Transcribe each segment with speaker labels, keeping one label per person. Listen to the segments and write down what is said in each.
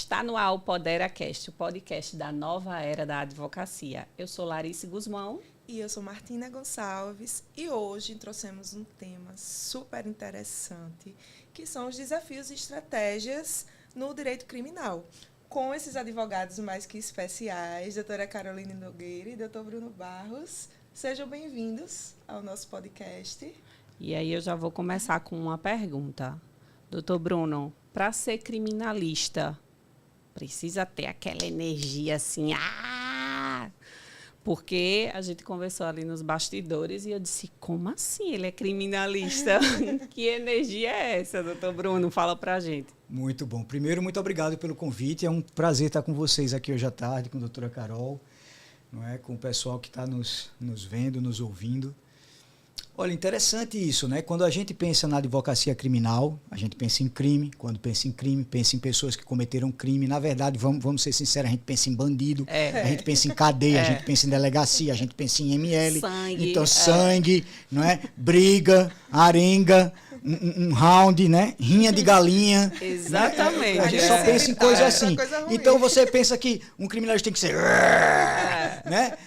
Speaker 1: Está no ar o PoderaCast, o podcast da nova era da advocacia. Eu sou Larissa Guzmão.
Speaker 2: E eu sou Martina Gonçalves. E hoje trouxemos um tema super interessante, que são os desafios e estratégias no direito criminal. Com esses advogados mais que especiais, doutora Caroline Nogueira e doutor Bruno Barros. Sejam bem-vindos ao nosso podcast.
Speaker 1: E aí eu já vou começar com uma pergunta. Doutor Bruno, para ser criminalista, precisa ter aquela energia assim, porque a gente conversou ali nos bastidores e eu disse, como assim ele é criminalista? Que energia é essa, doutor Bruno? Fala pra gente.
Speaker 3: Muito bom. Primeiro, muito obrigado pelo convite. É um prazer estar com vocês aqui hoje à tarde, com a doutora Carol, não é? Com o pessoal que está nos vendo, nos ouvindo. Olha, interessante isso, né? Quando a gente pensa na advocacia criminal, a gente pensa em crime. Quando pensa em crime, pensa em pessoas que cometeram crime. Na verdade, vamos ser sinceros, a gente pensa em bandido, a gente pensa em cadeia, a gente pensa em delegacia, a gente pensa em ML.
Speaker 1: Sangue.
Speaker 3: Então, sangue, não é? Briga, arenga, um round, né? Rinha de galinha.
Speaker 1: Exatamente.
Speaker 3: Né? A gente só pensa em coisa assim.
Speaker 2: Coisa
Speaker 3: Então, você pensa que um criminalista tem que ser... né?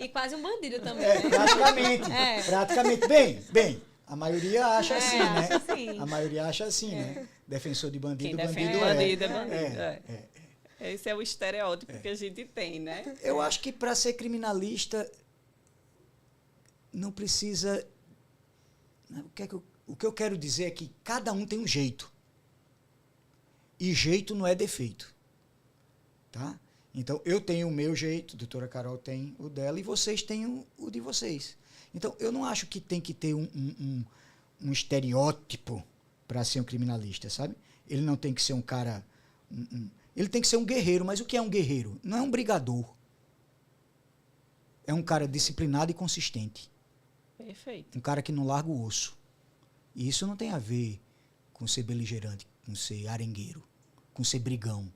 Speaker 4: E quase um bandido também,
Speaker 3: né?
Speaker 4: Praticamente.
Speaker 3: Praticamente. Bem, a maioria acha assim, né?
Speaker 4: Acha assim.
Speaker 3: A maioria acha assim, né? Defensor de bandido,
Speaker 1: Quem defende
Speaker 3: bandido
Speaker 1: é bandido. Esse é o estereótipo que a gente tem, né?
Speaker 3: Eu acho que para ser criminalista não precisa... O que eu quero dizer é que cada um tem um jeito. E jeito não é defeito. Tá? Então, eu tenho o meu jeito, a doutora Carol tem o dela e vocês têm o de vocês. Então, eu não acho que tem que ter um estereótipo para ser um criminalista, sabe? Ele não tem que ser um cara... ele tem que ser um guerreiro, mas o que é um guerreiro? Não é um brigador. É um cara disciplinado e consistente.
Speaker 1: Perfeito.
Speaker 3: Um cara que não larga o osso. E isso não tem a ver com ser beligerante, com ser arengueiro, com ser brigão.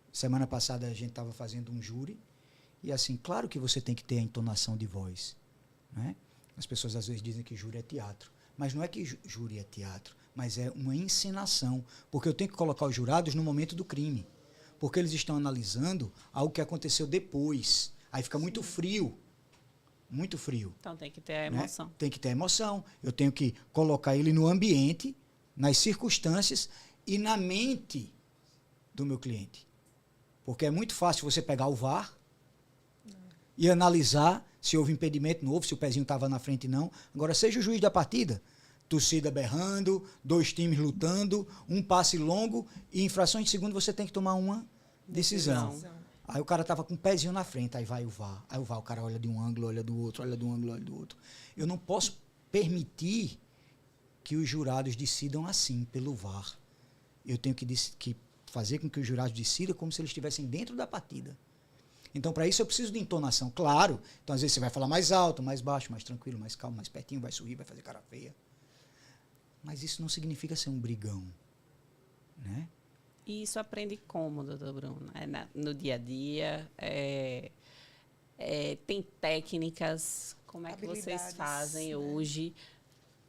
Speaker 3: Semana passada a gente estava fazendo um júri e assim, claro que você tem que ter a entonação de voz, né? As pessoas às vezes dizem que júri é teatro, mas não é que júri é teatro, mas é uma encenação, porque eu tenho que colocar os jurados no momento do crime, porque eles estão analisando algo que aconteceu depois, aí fica muito frio, muito frio.
Speaker 1: Então tem que ter a emoção.
Speaker 3: Né? Tem que ter a emoção, eu tenho que colocar ele no ambiente, nas circunstâncias e na mente do meu cliente. Porque é muito fácil você pegar o VAR e analisar se houve impedimento, não houve, se o pezinho estava na frente, não. Agora, seja o juiz da partida. Torcida berrando, dois times lutando, um passe longo e em frações de segundo você tem que tomar uma decisão. Aí o cara estava com o pezinho na frente, aí vai o VAR. Aí o VAR, o cara olha de um ângulo, olha do outro, olha de um ângulo, olha do outro. Eu não posso permitir que os jurados decidam assim, pelo VAR. Eu tenho que fazer com que os jurados decidam como se eles estivessem dentro da partida. Então, para isso, eu preciso de entonação, claro. Então, às vezes, você vai falar mais alto, mais baixo, mais tranquilo, mais calmo, mais pertinho, vai sorrir, vai fazer cara feia. Mas isso não significa ser um brigão, né?
Speaker 1: E isso aprende como, doutor Bruno? No dia a dia? Tem técnicas? Como é que vocês fazem hoje?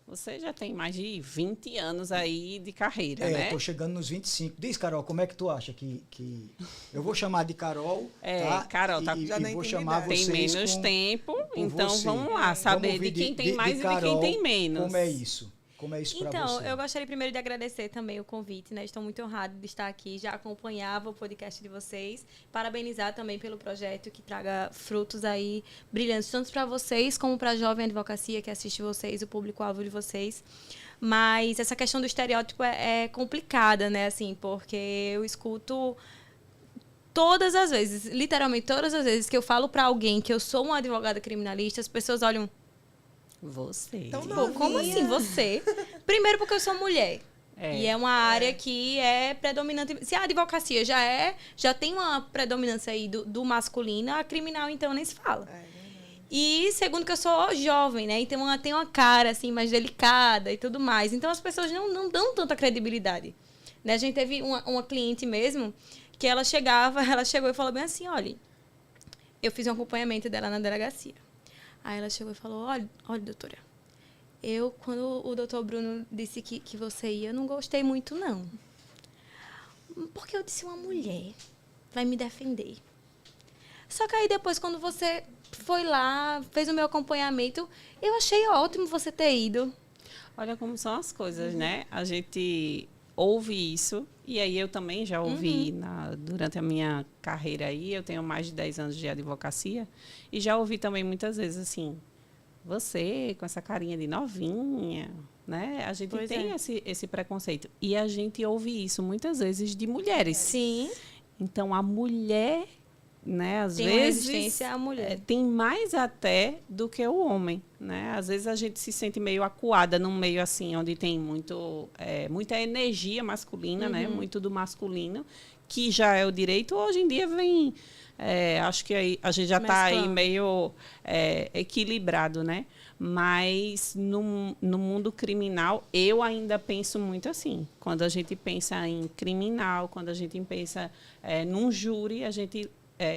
Speaker 1: Você já tem mais de 20 anos aí de carreira, né?
Speaker 3: Eu estou chegando nos 25. Diz, Carol, como é que tu acha que... Eu vou chamar de Carol, tá?
Speaker 1: Carol, tá...
Speaker 3: E vou chamar vocês
Speaker 1: tem menos tempo, então
Speaker 3: você.
Speaker 1: Vamos lá, saber de quem tem mais e de quem tem menos.
Speaker 3: Como é isso? Como é isso para você?
Speaker 4: Então, eu gostaria primeiro de agradecer também o convite, né? Estou muito honrada de estar aqui, já acompanhava o podcast de vocês. Parabenizar também pelo projeto que traga frutos aí brilhantes, tanto para vocês como para a jovem advocacia que assiste vocês, o público-alvo de vocês. Mas essa questão do estereótipo é complicada, né? Assim, porque eu escuto todas as vezes, literalmente todas as vezes que eu falo para alguém que eu sou uma advogada criminalista, as pessoas olham...
Speaker 1: Você.
Speaker 2: Então,
Speaker 4: como assim você? Primeiro porque eu sou mulher. E é uma área que é predominante. Se a advocacia já tem uma predominância aí do masculino, a criminal então nem se fala. E segundo que eu sou jovem, né? Então ela tem uma cara assim mais delicada e tudo mais. Então as pessoas não dão tanta credibilidade. Né? A gente teve uma cliente mesmo que ela chegou e falou bem assim, olha, eu fiz um acompanhamento dela na delegacia. Aí ela chegou e falou, olha, doutora, quando o doutor Bruno disse que você ia, eu não gostei muito, não. Porque eu disse, uma mulher vai me defender. Só que aí depois, quando você foi lá, fez o meu acompanhamento, eu achei ótimo você ter ido.
Speaker 1: Olha como são as coisas, né? A gente ouve isso, e aí eu também já ouvi durante a minha carreira aí, eu tenho mais de 10 anos de advocacia, e já ouvi também muitas vezes assim, você com essa carinha de novinha, né? A gente tem esse preconceito. E a gente ouve isso muitas vezes de mulheres.
Speaker 4: Sim.
Speaker 1: Então, a mulher, né, às
Speaker 4: tem
Speaker 1: vezes...
Speaker 4: Tem resistência à mulher.
Speaker 1: Tem mais até do que o homem, né? Às vezes a gente se sente meio acuada num meio assim, onde tem muita energia masculina, né? Muito do masculino, que já é o direito. Hoje em dia vem... acho que a gente já está aí meio equilibrado, né? Mas no mundo criminal, eu ainda penso muito assim. Quando a gente pensa em criminal, quando a gente pensa num júri,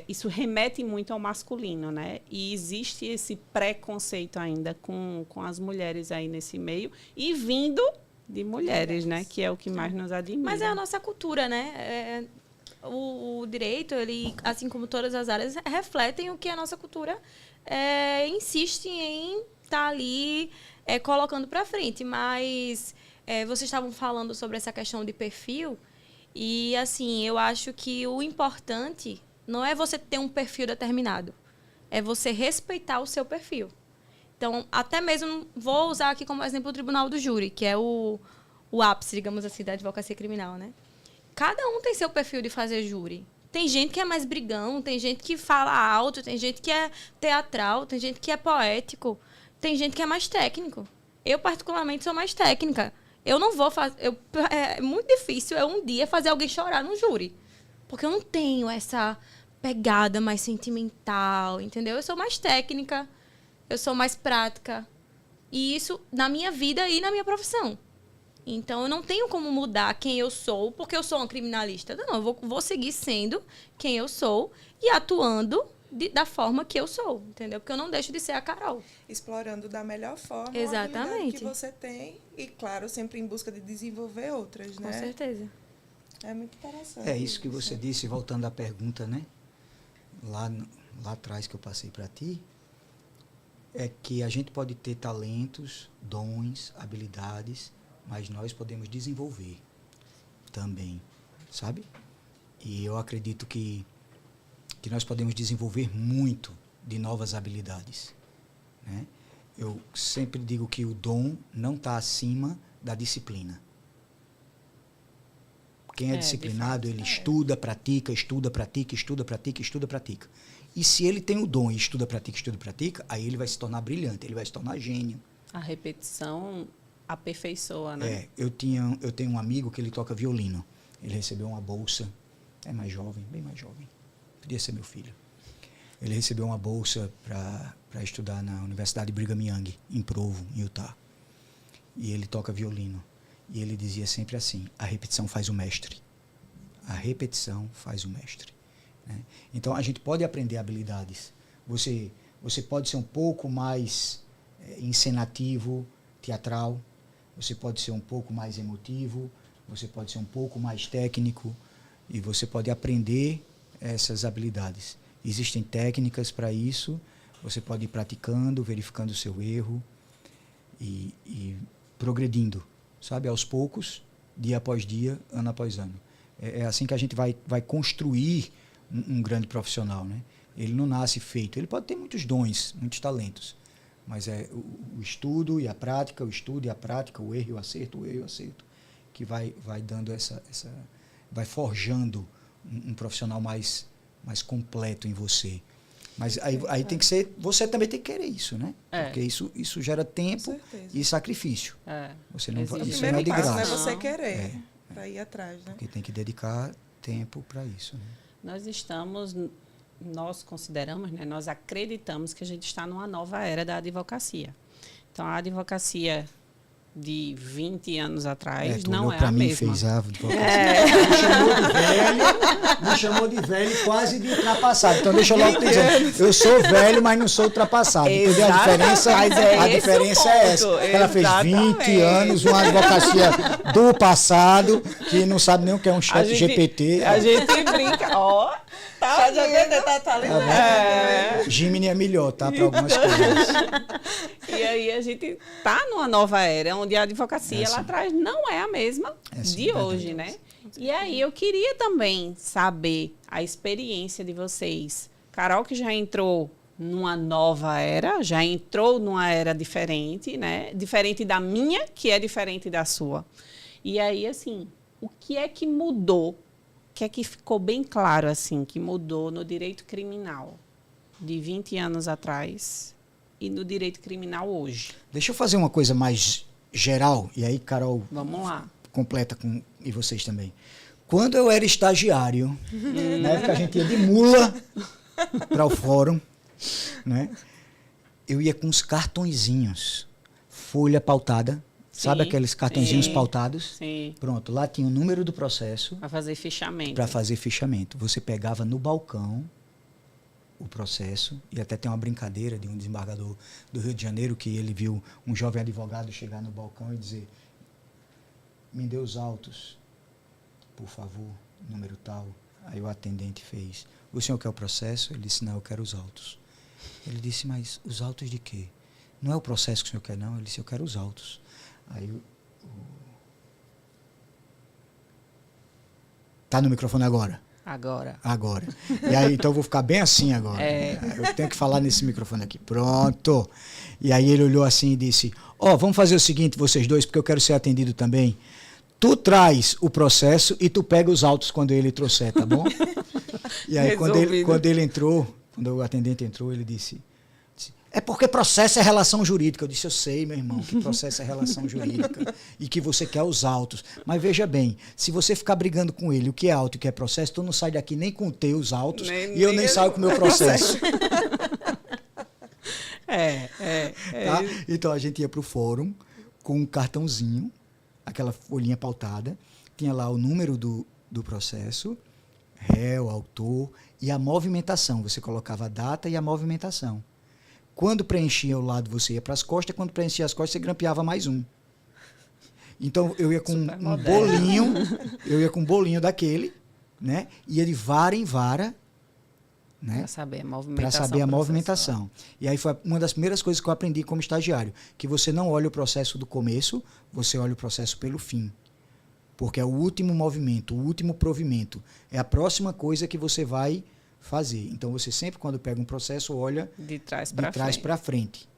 Speaker 1: isso remete muito ao masculino, né? E existe esse preconceito ainda com as mulheres aí nesse meio, e vindo de mulheres, né? Que é o que mais nos admira.
Speaker 4: Mas é a nossa cultura, né? O direito, ele, assim como todas as áreas, refletem o que a nossa cultura insiste em estar ali colocando para frente. Mas vocês estavam falando sobre essa questão de perfil, e assim, eu acho que o importante não é você ter um perfil determinado, é você respeitar o seu perfil. Então, até mesmo, vou usar aqui como exemplo o Tribunal do Júri, que é o ápice, digamos assim, da advocacia criminal, né? Cada um tem seu perfil de fazer júri. Tem gente que é mais brigão, tem gente que fala alto, tem gente que é teatral, tem gente que é poético, tem gente que é mais técnico. Eu, particularmente, sou mais técnica. Eu não vou fazer... É muito difícil um dia fazer alguém chorar no júri. Porque eu não tenho essa pegada mais sentimental, entendeu? Eu sou mais técnica, eu sou mais prática. E isso na minha vida e na minha profissão. Então, eu não tenho como mudar quem eu sou porque eu sou uma criminalista. Não, eu vou seguir sendo quem eu sou e atuando da forma que eu sou, entendeu? Porque eu não deixo de ser a Carol.
Speaker 2: Explorando da melhor forma a habilidade que você tem e, claro, sempre em busca de desenvolver outras, né?
Speaker 4: Com certeza.
Speaker 2: É muito interessante.
Speaker 3: É isso que você disse, voltando à pergunta, né? Lá atrás que eu passei para ti, é que a gente pode ter talentos, dons, habilidades, mas nós podemos desenvolver também, sabe? E eu acredito que nós podemos desenvolver muito de novas habilidades, né? Eu sempre digo que o dom não está acima da disciplina. Quem é disciplinado, ele estuda, pratica, estuda, pratica, estuda, pratica, estuda, pratica. E se ele tem o dom e estuda, pratica, aí ele vai se tornar brilhante, ele vai se tornar gênio.
Speaker 1: A repetição aperfeiçoa, né?
Speaker 3: Eu tenho um amigo que ele toca violino. Ele recebeu uma bolsa, é mais jovem, bem mais jovem. Podia ser meu filho. Ele recebeu uma bolsa para estudar na Universidade Brigham Young, em Provo, em Utah. E ele toca violino. E ele dizia sempre assim, a repetição faz o mestre. A repetição faz o mestre. Né? Então, a gente pode aprender habilidades. Você pode ser um pouco mais encenativo, teatral. Você pode ser um pouco mais emotivo. Você pode ser um pouco mais técnico. E você pode aprender essas habilidades. Existem técnicas para isso. Você pode ir praticando, verificando o seu erro e progredindo. Sabe, aos poucos, dia após dia, ano após ano. É assim que a gente vai construir um grande profissional, né? Ele não nasce feito. Ele pode ter muitos dons, muitos talentos, mas é o estudo e a prática, o estudo e a prática, o erro e o acerto, que vai dando vai forjando um profissional mais completo em você. Mas aí tem que ser... Você também tem que querer isso, né? Porque isso gera tempo e sacrifício. Você não vai, isso não é de graça.
Speaker 2: Não é você querer para ir atrás, né?
Speaker 3: Porque tem que dedicar tempo para isso. Né?
Speaker 1: Nós consideramos, né, nós acreditamos que a gente está numa nova era da advocacia. Então, a advocacia, de 20 anos atrás
Speaker 3: tu
Speaker 1: não
Speaker 3: olhou
Speaker 1: é
Speaker 3: pra
Speaker 1: a
Speaker 3: mim e
Speaker 1: mesma.
Speaker 3: fez me chamou de velho e quase de ultrapassado. Então deixa eu logo te dizer, eu sou velho, mas não sou ultrapassado. Entendeu? A diferença,
Speaker 1: Mas é
Speaker 3: a
Speaker 1: esse
Speaker 3: diferença
Speaker 1: o ponto.
Speaker 3: é essa. Ela fez 20 anos, uma advocacia do passado, que não sabe nem o que é um chat GPT.
Speaker 1: A gente brinca, ó. Tá
Speaker 3: Gemini é melhor, tá? Para algumas coisas.
Speaker 1: E aí a gente tá numa nova era, onde a advocacia lá atrás não é a mesma de hoje, né? E aí eu queria também saber a experiência de vocês. Carol, que já entrou numa nova era, já entrou numa era diferente, né? Diferente da minha, que é diferente da sua. E aí, assim, o que é que mudou? O que é que ficou bem claro, assim, que mudou no direito criminal de 20 anos atrás e no direito criminal hoje?
Speaker 3: Deixa eu fazer uma coisa mais geral, e aí, Carol,
Speaker 1: vamos lá,
Speaker 3: completa e vocês também. Quando eu era estagiário, na época a gente ia de mula para o fórum, né? Eu ia com uns cartõezinhos, folha pautada, sabe aqueles cartõezinhos pautados?
Speaker 1: Sim.
Speaker 3: Pronto, lá tinha o número do processo.
Speaker 1: Para fazer fichamento.
Speaker 3: Para fazer fichamento. Você pegava no balcão o processo, e até tem uma brincadeira de um desembargador do Rio de Janeiro, que ele viu um jovem advogado chegar no balcão e dizer: me dê os autos, por favor, número tal. Aí o atendente fez: o senhor quer o processo? Ele disse: não, eu quero os autos. Ele disse: mas os autos de quê? Não é o processo que o senhor quer, não? Ele disse: eu quero os autos. Aí tá no microfone agora? Agora. E aí, então eu vou ficar bem assim agora. Eu tenho que falar nesse microfone aqui. Pronto. E aí ele olhou assim e disse: vamos fazer o seguinte, vocês dois, porque eu quero ser atendido também. Tu traz o processo e tu pega os autos quando ele trouxer, tá bom? E aí quando ele entrou, quando o atendente entrou, ele disse: é porque processo é relação jurídica. Eu disse: eu sei, meu irmão, que processo é relação jurídica e que você quer os autos. Mas veja bem, se você ficar brigando com ele o que é auto e o que é processo, tu não sai daqui nem com teus autos e eu nem saio com o meu processo. Tá? Então a gente ia para o fórum com um cartãozinho, aquela folhinha pautada, tinha lá o número do processo, réu, autor e a movimentação. Você colocava a data e a movimentação. Quando preenchia o lado, você ia para as costas. Quando preenchia as costas, você grampeava mais um. Então, eu ia com um bolinho. Eu ia com um bolinho daquele, né? Ia de vara em vara, né? Para saber a movimentação. E aí foi uma das primeiras coisas que eu aprendi como estagiário. Que você não olha o processo do começo, você olha o processo pelo fim. Porque é o último movimento, o último provimento. É a próxima coisa que você vai fazer. Então, você sempre, quando pega um processo, olha
Speaker 1: de trás
Speaker 3: para frente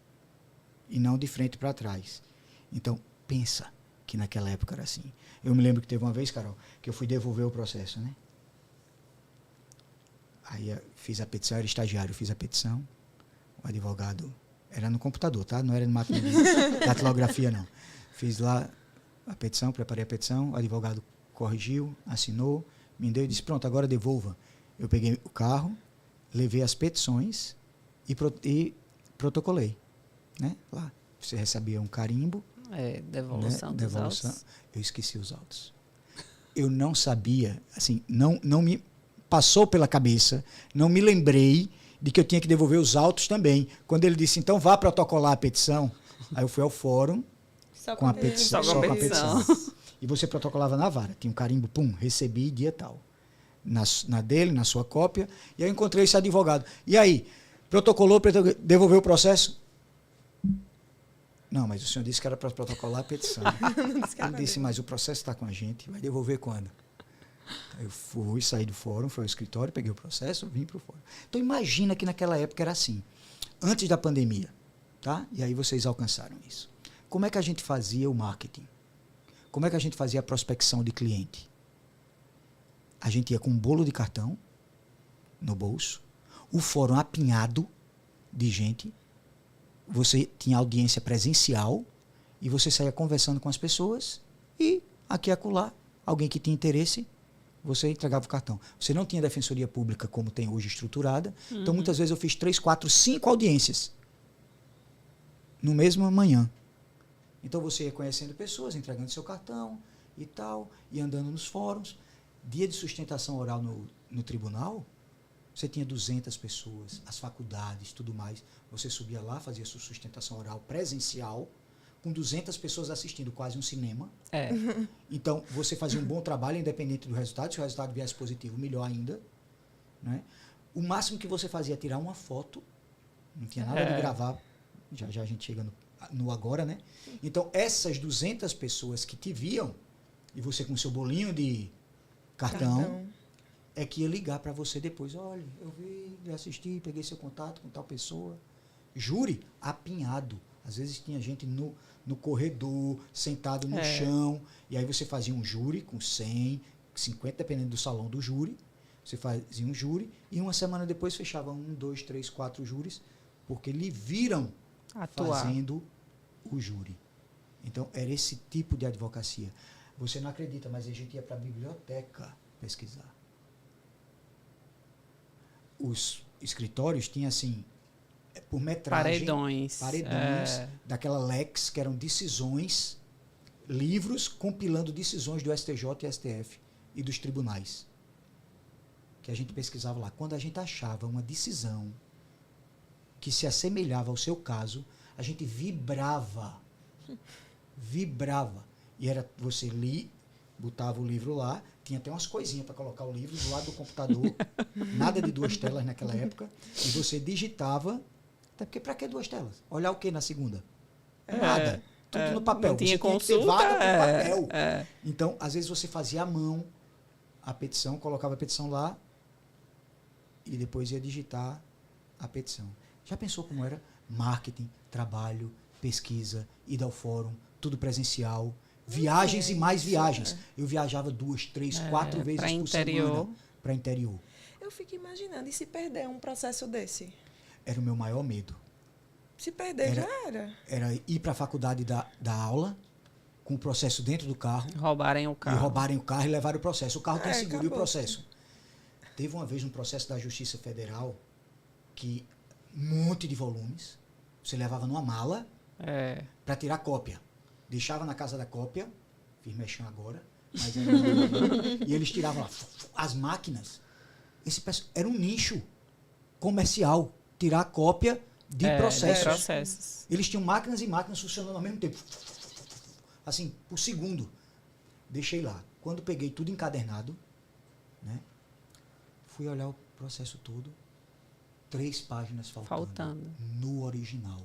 Speaker 3: e não de frente para trás. Então, pensa que naquela época era assim. Eu me lembro que teve uma vez, Carol, que eu fui devolver o processo, né? Aí fiz a petição, eu era estagiário, fiz a petição, o advogado, era no computador, tá? Não era no máquina de datilografia, não. Fiz lá a petição, preparei a petição, o advogado corrigiu, assinou, me deu e disse: pronto, agora devolva. Eu peguei o carro, levei as petições e protocolei, né? Lá. Você recebia um carimbo.
Speaker 1: Devolução, né? Dos autos.
Speaker 3: Eu esqueci os autos. Eu não sabia, assim, não me passou pela cabeça, não me lembrei de que eu tinha que devolver os autos também. Quando ele disse: então vá protocolar a petição, aí eu fui ao fórum com a petição. Só com a petição. E você protocolava na vara. Tinha um carimbo, pum, recebi dia tal. Na dele, na sua cópia, e eu encontrei esse advogado. E aí, protocolou, devolveu o processo? Não, mas o senhor disse que era para protocolar a petição. Ele disse: mas o processo está com a gente, vai devolver quando? Aí eu fui, saí do fórum, fui ao escritório, peguei o processo, vim para o fórum. Então imagina que naquela época era assim, antes da pandemia, tá? E aí vocês alcançaram isso. Como é que a gente fazia o marketing? Como é que a gente fazia a prospecção de cliente? A gente ia com um bolo de cartão no bolso, o fórum apinhado de gente, você tinha audiência presencial e você saía conversando com as pessoas e aqui e acolá, alguém que tinha interesse, você entregava o cartão. Você não tinha defensoria pública como tem hoje estruturada, então muitas vezes eu fiz 3, 4, 5 audiências no mesmo manhã. Então você ia conhecendo pessoas, entregando seu cartão e tal, e andando nos fóruns. Dia de sustentação oral no tribunal, você tinha 200 pessoas, as faculdades, tudo mais. Você subia lá, fazia sua sustentação oral presencial, com 200 pessoas assistindo, quase um cinema. Então, você fazia um bom trabalho, independente do resultado. Se o resultado viesse positivo, melhor ainda. Né? O máximo que você fazia é tirar uma foto, não tinha nada de gravar. Já a gente chega no agora, né? Então, essas 200 pessoas que te viam, e você com seu bolinho de cartão, é que ia ligar para você depois. Olha, eu vi, assisti, peguei seu contato com tal pessoa. Júri apinhado. Às vezes tinha gente no corredor, sentado no chão, e aí você fazia um júri com 100, 50, dependendo do salão do júri. Você fazia um júri, e uma semana depois fechava 1, 2, 3, 4 júris, porque lhe viram fazendo o júri. Então, era esse tipo de advocacia. Você não acredita, mas a gente ia para a biblioteca pesquisar. Os escritórios tinham, assim, por metragem... Paredões, daquela lex, que eram decisões, livros compilando decisões do STJ e STF e dos tribunais. Que a gente pesquisava lá. Quando a gente achava uma decisão que se assemelhava ao seu caso, a gente vibrava. E era, você lia, botava o livro lá, tinha até umas coisinhas para colocar o livro do lado do computador, nada de 2 telas naquela época, e você digitava, até porque para que 2 telas? Olhar o que na segunda? Nada. Tudo no papel.
Speaker 1: Não tinha
Speaker 3: você
Speaker 1: consulta,
Speaker 3: tinha que ter vaga no papel. Então, às vezes você fazia à mão a petição, colocava a petição lá, e depois ia digitar a petição. Já pensou como era? Marketing, trabalho, pesquisa, ida ao fórum, tudo presencial, viagens e mais viagens. Eu viajava 2, 3, 4 vezes por semana para interior.
Speaker 2: Eu fico imaginando, e se perder um processo desse?
Speaker 3: Era o meu maior medo.
Speaker 2: Se perder, já era.
Speaker 3: Era ir para a faculdade da aula, com o processo dentro do carro.
Speaker 1: Roubarem o carro.
Speaker 3: E levarem o processo. O carro tem seguro
Speaker 2: acabou.
Speaker 3: E o processo. Teve uma vez um processo da Justiça Federal que um monte de volumes, você levava numa mala para tirar cópia. Deixava na casa da cópia, fiz mexão agora, mas era e eles tiravam lá as máquinas. Era um nicho comercial, tirar cópia de processos. Eles tinham máquinas e máquinas funcionando ao mesmo tempo. Assim, por segundo. Deixei lá. Quando peguei tudo encadernado, né, fui olhar o processo todo, 3 páginas faltando. No original.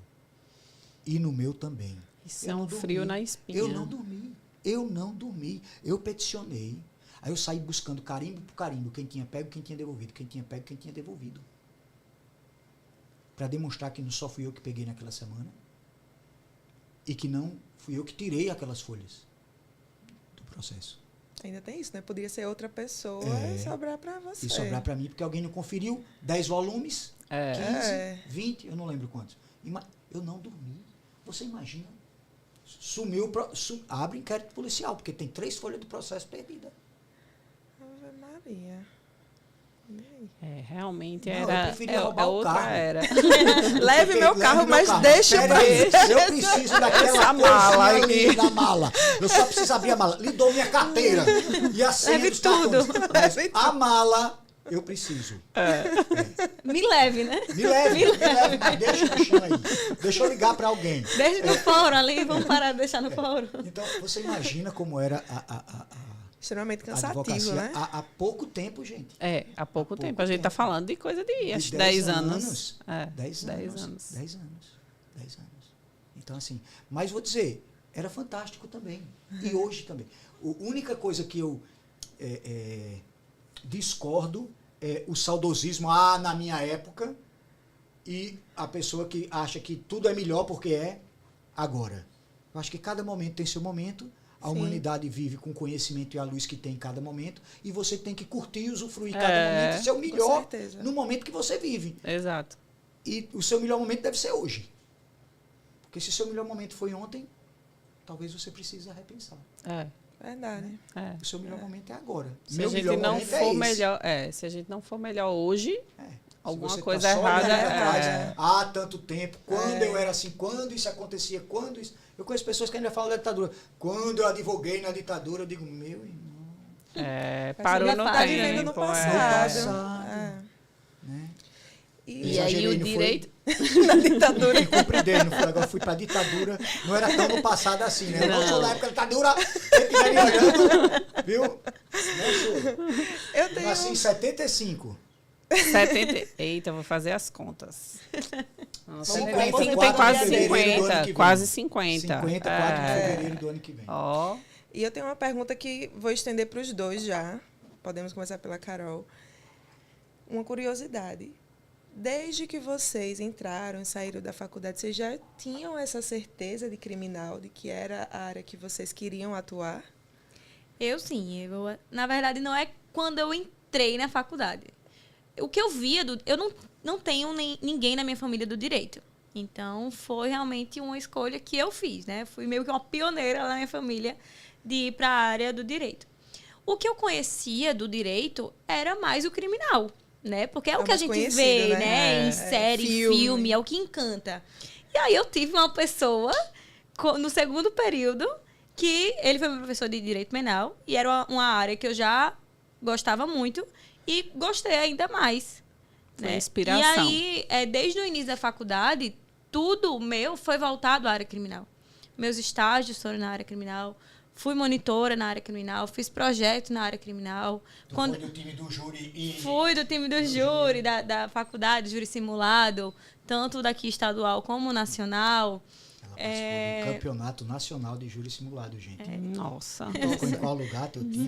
Speaker 3: E no meu também.
Speaker 1: Isso é um frio na espinha.
Speaker 3: Eu não dormi. Eu peticionei. Aí eu saí buscando carimbo por carimbo, quem tinha pego, quem tinha devolvido, quem tinha pego, quem tinha devolvido. Para demonstrar que não só fui eu que peguei naquela semana e que não fui eu que tirei aquelas folhas do processo.
Speaker 2: Ainda tem isso, né? Poderia ser outra pessoa e sobrar para você.
Speaker 3: E sobrar para mim, porque alguém não conferiu. 10 volumes, 15, 20, eu não lembro quantos. Eu não dormi. Você imagina? Sumiu, abre inquérito policial, porque tem 3 folhas do processo perdida.
Speaker 2: Ave Maria.
Speaker 1: Realmente
Speaker 3: não,
Speaker 1: era.
Speaker 3: Eu preferia roubar o carro.
Speaker 2: Leve meu carro, mas deixa o preço.
Speaker 3: Eu preciso daquela mala ali na mala. Eu só preciso abrir a mala. Lhe dou minha carteira. E a senha dos cartões. Mas a mala, eu preciso.
Speaker 4: Me leve, né?
Speaker 3: Me leve. Mas deixa no chão aí. Deixa eu ligar para alguém.
Speaker 4: Deixa no fórum ali, vamos parar de deixar no fórum.
Speaker 3: Então, você imagina como era
Speaker 2: extremamente cansativo, né?
Speaker 3: Há pouco tempo, gente.
Speaker 1: Há pouco tempo. A gente está falando de coisa de 10 anos.
Speaker 3: 10 anos. Então, assim, mas vou dizer, era fantástico também. E hoje também. A única coisa que eu discordo é o saudosismo, na minha época, e a pessoa que acha que tudo é melhor porque é agora. Eu acho que cada momento tem seu momento. A humanidade vive com o conhecimento e a luz que tem em cada momento, e você tem que curtir e usufruir cada momento, ser o melhor no momento que você vive.
Speaker 1: Exato.
Speaker 3: E o seu melhor momento deve ser hoje. Porque se o seu melhor momento foi ontem, talvez você precise repensar.
Speaker 2: Verdade.
Speaker 3: O seu melhor momento é agora.
Speaker 1: Se a gente não for melhor, se a gente não for melhor hoje, alguma coisa errada.
Speaker 3: Há tanto tempo, quando eu era assim, quando isso acontecia, quando isso... Eu conheço pessoas que ainda falam da ditadura. Quando eu advoguei na ditadura, eu digo, meu irmão.
Speaker 1: Parou no
Speaker 2: tá vivendo no
Speaker 1: tempo.
Speaker 2: passado.
Speaker 3: Né?
Speaker 1: E aí o direito...
Speaker 2: Na ditadura.
Speaker 3: E compreendei, não foi, agora fui pra ditadura, não era tão no passado assim, né? Eu sou da época da ditadura, quem tiver me olhando, viu?
Speaker 2: Eu tenho...
Speaker 3: Nasci em 75.
Speaker 1: 70... Eita, vou fazer as contas. Nossa,
Speaker 3: 54
Speaker 1: tem quase
Speaker 3: de fevereiro do ano que
Speaker 1: 50.
Speaker 3: vem.
Speaker 1: Quase 50.
Speaker 3: 54 de fevereiro do ano que vem.
Speaker 1: Ó.
Speaker 2: E eu tenho uma pergunta que vou estender para os dois já. Podemos começar pela Carol. Uma curiosidade. Desde que vocês entraram e saíram da faculdade, vocês já tinham essa certeza de criminal, de que era a área que vocês queriam atuar?
Speaker 4: Eu sim. Na verdade, não é quando eu entrei na faculdade. O que eu via... eu não tenho ninguém na minha família do direito. Então, foi realmente uma escolha que eu fiz, né? Fui meio que uma pioneira na minha família de ir para a área do direito. O que eu conhecia do direito era mais o criminal, né? Porque é o que a gente vê, né? Em série, filme, é o que encanta. E aí eu tive uma pessoa no segundo período que ele foi meu professor de direito penal e era uma área que eu já gostava muito e gostei ainda mais.
Speaker 1: Foi
Speaker 4: né?
Speaker 1: inspiração.
Speaker 4: E aí, desde o início da faculdade, tudo meu foi voltado à área criminal. Meus estágios foram na área criminal. Fui monitora na área criminal, fiz projetos na área criminal.
Speaker 3: Foi do time do júri?
Speaker 4: Fui do time do júri, da faculdade, júri simulado, tanto daqui estadual como nacional.
Speaker 3: Ela participou do Campeonato Nacional de Júri Simulado, gente.
Speaker 1: Nossa.
Speaker 3: Ficou em qual lugar teu time?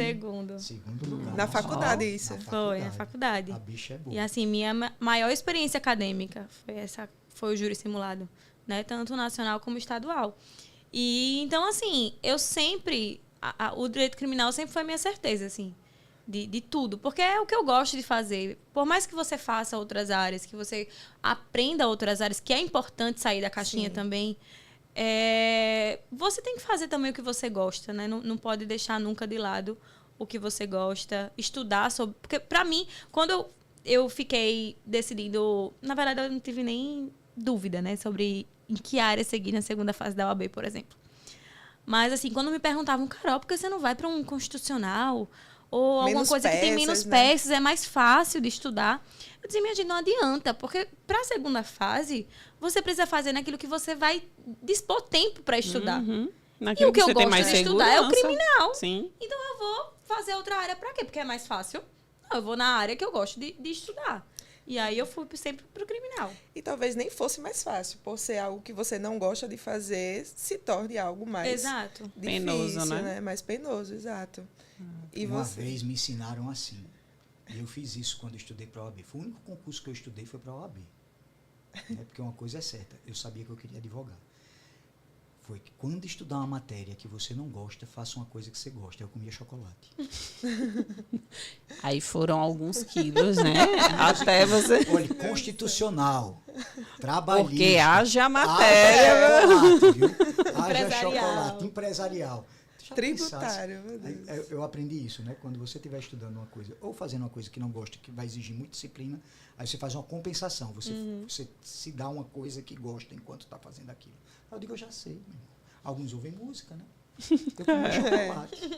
Speaker 4: Segundo
Speaker 3: lugar.
Speaker 2: Na faculdade, isso.
Speaker 4: Foi, na faculdade.
Speaker 3: A bicha é boa.
Speaker 4: E assim, minha maior experiência acadêmica foi o júri simulado, né? Tanto nacional como estadual. E então, assim, eu sempre... o direito criminal sempre foi a minha certeza, assim, de tudo. Porque é o que eu gosto de fazer. Por mais que você faça outras áreas, que você aprenda outras áreas, que é importante sair da caixinha também, você tem que fazer também o que você gosta, né? Não pode deixar nunca de lado o que você gosta, estudar sobre... Porque, pra mim, quando eu fiquei decidindo... Na verdade, eu não tive nem dúvida, né? Sobre em que área seguir na segunda fase da OAB, por exemplo. Mas, assim, quando me perguntavam, Carol, por que você não vai para um constitucional? Ou alguma coisa que tem menos peças, é mais fácil de estudar? Eu dizia, minha gente, não adianta, porque para a segunda fase, você precisa fazer naquilo que você vai dispor tempo para estudar. E o que eu gosto de estudar é o criminal.
Speaker 1: Sim.
Speaker 4: Então, eu vou fazer outra área para quê? Porque é mais fácil. Não, eu vou na área que eu gosto de estudar. E aí eu fui sempre pro criminal.
Speaker 2: E talvez nem fosse mais fácil, por ser algo que você não gosta de fazer, se torne algo mais difícil,
Speaker 1: penoso, né?
Speaker 2: Mais penoso, exato. E
Speaker 3: uma vez me ensinaram assim. E eu fiz isso quando eu estudei para a OAB. Foi o único concurso que eu estudei foi para a OAB. Né? Porque uma coisa é certa, eu sabia que eu queria advogar. Foi que quando estudar uma matéria que você não gosta, faça uma coisa que você gosta. Eu comia chocolate.
Speaker 1: Aí foram alguns quilos, né? Até você...
Speaker 3: Olha, constitucional, trabalhista...
Speaker 1: Porque haja matéria.
Speaker 3: Chocolate, viu? Haja chocolate, empresarial.
Speaker 2: Tributário, meu Deus.
Speaker 3: Eu aprendi isso, né? Quando você estiver estudando uma coisa, ou fazendo uma coisa que não gosta, que vai exigir muita disciplina, aí você faz uma compensação. Você se dá uma coisa que gosta enquanto está fazendo aquilo. Eu digo, eu já sei. Meu irmão. Alguns ouvem música, né? Eu comi chocolate.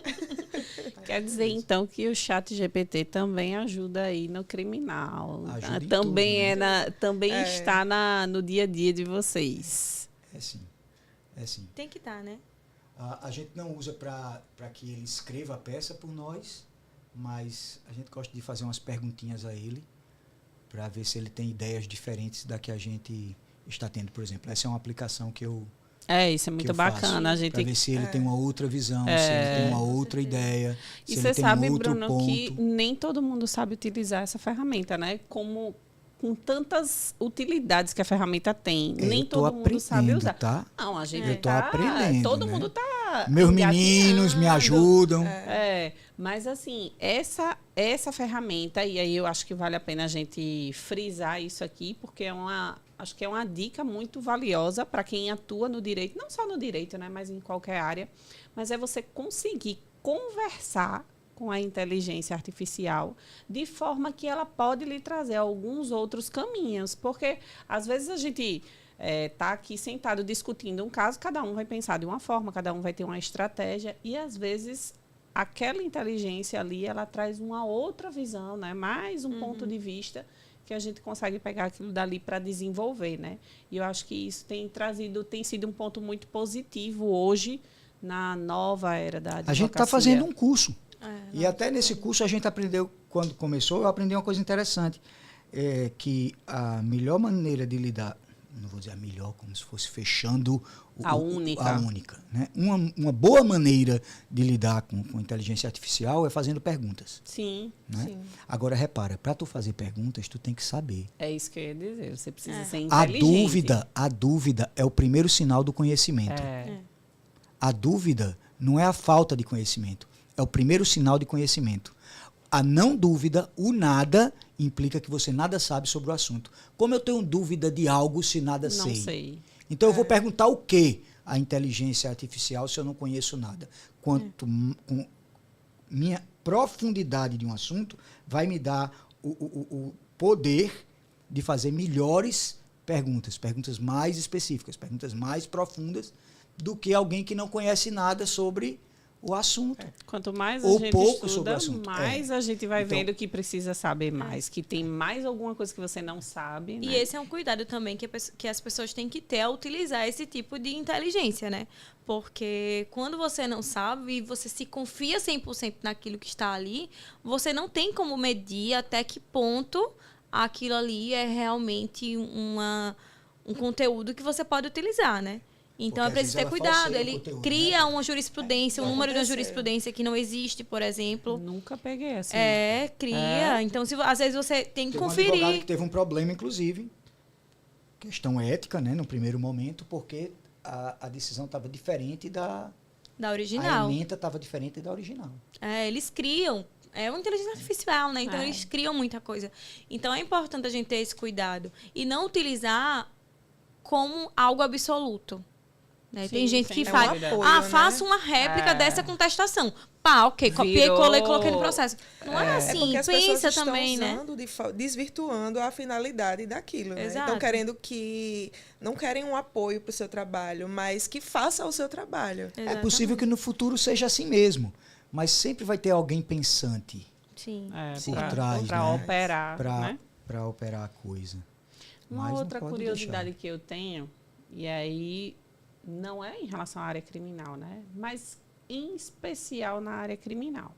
Speaker 1: Quer dizer, então, que o ChatGPT também ajuda aí no criminal.
Speaker 3: Ajuda em
Speaker 1: também
Speaker 3: tudo, né?
Speaker 1: também está no dia a dia de vocês.
Speaker 3: É sim.
Speaker 4: Tem que estar, né?
Speaker 3: A gente não usa para que ele escreva a peça por nós, mas a gente gosta de fazer umas perguntinhas a ele para ver se ele tem ideias diferentes da que a gente está tendo. Por exemplo, essa é uma aplicação que eu
Speaker 1: isso é muito bacana. A gente
Speaker 3: para ver se ele tem uma outra visão, se ele tem uma outra ideia,
Speaker 1: e
Speaker 3: se
Speaker 1: você
Speaker 3: ele tem
Speaker 1: sabe,
Speaker 3: um outro
Speaker 1: Bruno,
Speaker 3: ponto.
Speaker 1: que nem todo mundo sabe utilizar essa ferramenta, né? Com tantas utilidades que a ferramenta tem. Nem todo mundo sabe usar.
Speaker 3: Tá?
Speaker 1: Não, a gente
Speaker 3: eu tô aprendendo.
Speaker 1: Todo
Speaker 3: né?
Speaker 1: mundo tá.
Speaker 3: Meus meninos me ajudam.
Speaker 1: Mas assim, essa ferramenta, e aí eu acho que vale a pena a gente frisar isso aqui, porque acho que é uma dica muito valiosa para quem atua no direito, não só no direito, né, mas em qualquer área. Mas é você conseguir conversar com a inteligência artificial de forma que ela pode lhe trazer alguns outros caminhos. Porque, às vezes, a gente tá aqui sentado discutindo um caso, cada um vai pensar de uma forma, cada um vai ter uma estratégia e, às vezes, aquela inteligência ali, ela traz uma outra visão, né? Mais um ponto de vista que a gente consegue pegar aquilo dali para desenvolver, né? E eu acho que isso tem sido um ponto muito positivo hoje na nova era da advocacia.
Speaker 3: A gente está fazendo um curso. E até nesse curso a gente aprendeu, quando começou, eu aprendi uma coisa interessante, que a melhor maneira de lidar, não vou dizer a melhor, como se fosse fechando
Speaker 1: a única,
Speaker 3: né? Uma boa maneira de lidar com inteligência artificial é fazendo perguntas.
Speaker 1: Sim,
Speaker 3: né?
Speaker 2: Sim.
Speaker 3: Agora, repara, para tu fazer perguntas, tu tem que saber.
Speaker 1: É isso que eu ia dizer, você precisa ser inteligente.
Speaker 3: A dúvida é o primeiro sinal do conhecimento. A dúvida não é a falta de conhecimento, é o primeiro sinal de conhecimento. A não dúvida, o nada, implica que você nada sabe sobre o assunto. Como eu tenho dúvida de algo se nada sei?
Speaker 1: Não sei.
Speaker 3: Então eu vou perguntar o quê à inteligência artificial se eu não conheço nada? Quanto com minha profundidade de um assunto vai me dar o poder de fazer melhores perguntas mais específicas, perguntas mais profundas do que alguém que não conhece nada sobre o assunto.
Speaker 1: Quanto mais a
Speaker 3: ou
Speaker 1: gente
Speaker 3: pouco
Speaker 1: estuda,
Speaker 3: sobre o assunto.
Speaker 1: mais a gente vai vendo que precisa saber mais, que tem mais alguma coisa que você não sabe.
Speaker 4: E
Speaker 1: né?
Speaker 4: esse é um cuidado também que as pessoas têm que ter ao utilizar esse tipo de inteligência, né? Porque quando você não sabe e você se confia 100% naquilo que está ali, você não tem como medir até que ponto aquilo ali é realmente um conteúdo que você pode utilizar, né? Então, é preciso ter cuidado. Ele cria uma jurisprudência, um número de uma jurisprudência que não existe, por exemplo.
Speaker 1: Nunca peguei assim.
Speaker 4: Cria. Então, às vezes você tem que conferir.
Speaker 3: Um advogado que teve um problema, inclusive, questão ética, né, no primeiro momento, porque a decisão estava diferente da
Speaker 4: original.
Speaker 3: A ementa estava diferente da original.
Speaker 4: Eles criam. É uma inteligência artificial, né? Então, eles criam muita coisa. Então, é importante a gente ter esse cuidado. E não utilizar como algo absoluto. Né?
Speaker 1: Sim,
Speaker 4: tem gente que
Speaker 1: sem
Speaker 4: faz,
Speaker 1: dúvida.
Speaker 2: apoio, né?
Speaker 4: faça uma réplica dessa contestação. Pá, ok, copiei, colei, coloquei no processo. Não é assim,
Speaker 2: porque as pessoas
Speaker 4: pensa
Speaker 2: estão
Speaker 4: também, né?
Speaker 2: desvirtuando a finalidade daquilo, né?
Speaker 4: Exato.
Speaker 2: Então, não querem um apoio para o seu trabalho, mas que faça o seu trabalho.
Speaker 4: Exatamente.
Speaker 3: É possível que no futuro seja assim mesmo, mas sempre vai ter alguém pensante
Speaker 4: Sim.
Speaker 3: por trás,
Speaker 1: para
Speaker 3: né?
Speaker 1: operar, né?
Speaker 3: Para operar a coisa.
Speaker 1: Uma
Speaker 3: Mas não
Speaker 1: outra
Speaker 3: pode
Speaker 1: curiosidade
Speaker 3: deixar.
Speaker 1: que eu tenho, e aí não é em relação à área criminal, né? Mas em especial na área criminal.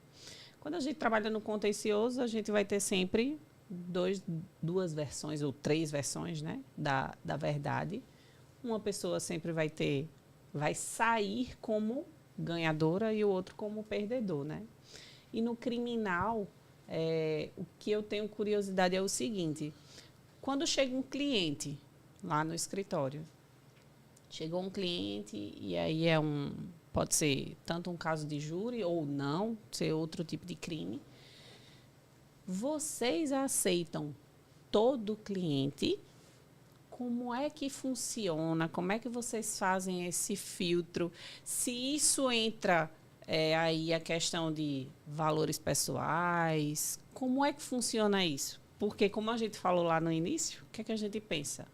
Speaker 1: Quando a gente trabalha no contencioso, a gente vai ter sempre duas versões ou três versões, né, da verdade. Uma pessoa sempre vai sair como ganhadora e o outro como perdedor, né? E no criminal, o que eu tenho curiosidade é o seguinte: quando chega um cliente lá no escritório, chegou um cliente e aí pode ser tanto um caso de júri ou não, ser outro tipo de crime. Vocês aceitam todo cliente? Como é que funciona? Como é que vocês fazem esse filtro? Se isso entra aí a questão de valores pessoais, como é que funciona isso? Porque, como a gente falou lá no início, o que é que a gente pensa?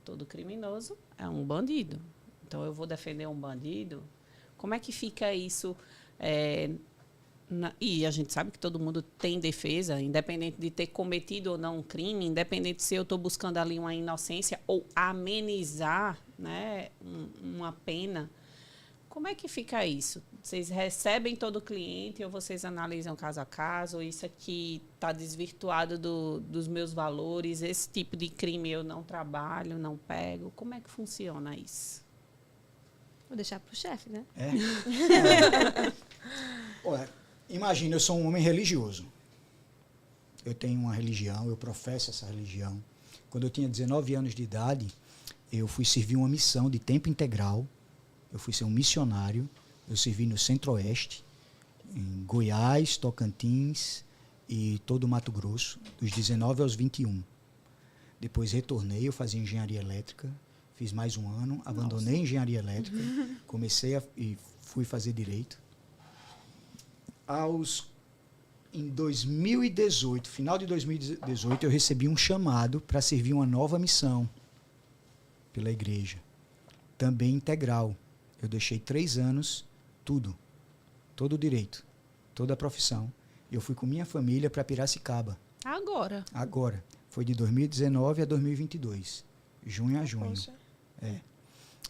Speaker 1: Todo criminoso é um bandido. Então, eu vou defender um bandido. Como é que fica isso? E a gente sabe que todo mundo tem defesa, independente de ter cometido ou não um crime, independente se eu estou buscando ali uma inocência ou amenizar, né, uma pena. Como é que fica isso? Vocês recebem todo o cliente ou vocês analisam caso a caso? Ou isso aqui está desvirtuado dos meus valores? Esse tipo de crime eu não trabalho, não pego? Como é que funciona isso?
Speaker 4: Vou deixar para o chefe, né?
Speaker 3: Olha, imagina, eu sou um homem religioso. Eu tenho uma religião, eu professo essa religião. Quando eu tinha 19 anos de idade, eu fui servir uma missão de tempo integral. Eu fui ser um missionário. Eu servi no Centro-Oeste, em Goiás, Tocantins e todo o Mato Grosso, dos 19 aos 21. Depois retornei, eu fazia engenharia elétrica, fiz mais um ano, abandonei a engenharia elétrica, e fui fazer direito. Em 2018, final de 2018, eu recebi um chamado para servir uma nova missão. pela igreja. Também integral. Eu deixei 3 anos, tudo. Todo o direito, toda a profissão. Eu fui com minha família para Piracicaba.
Speaker 1: Agora.
Speaker 3: Agora. Foi de 2019 a 2022. Junho a junho.
Speaker 2: Poxa.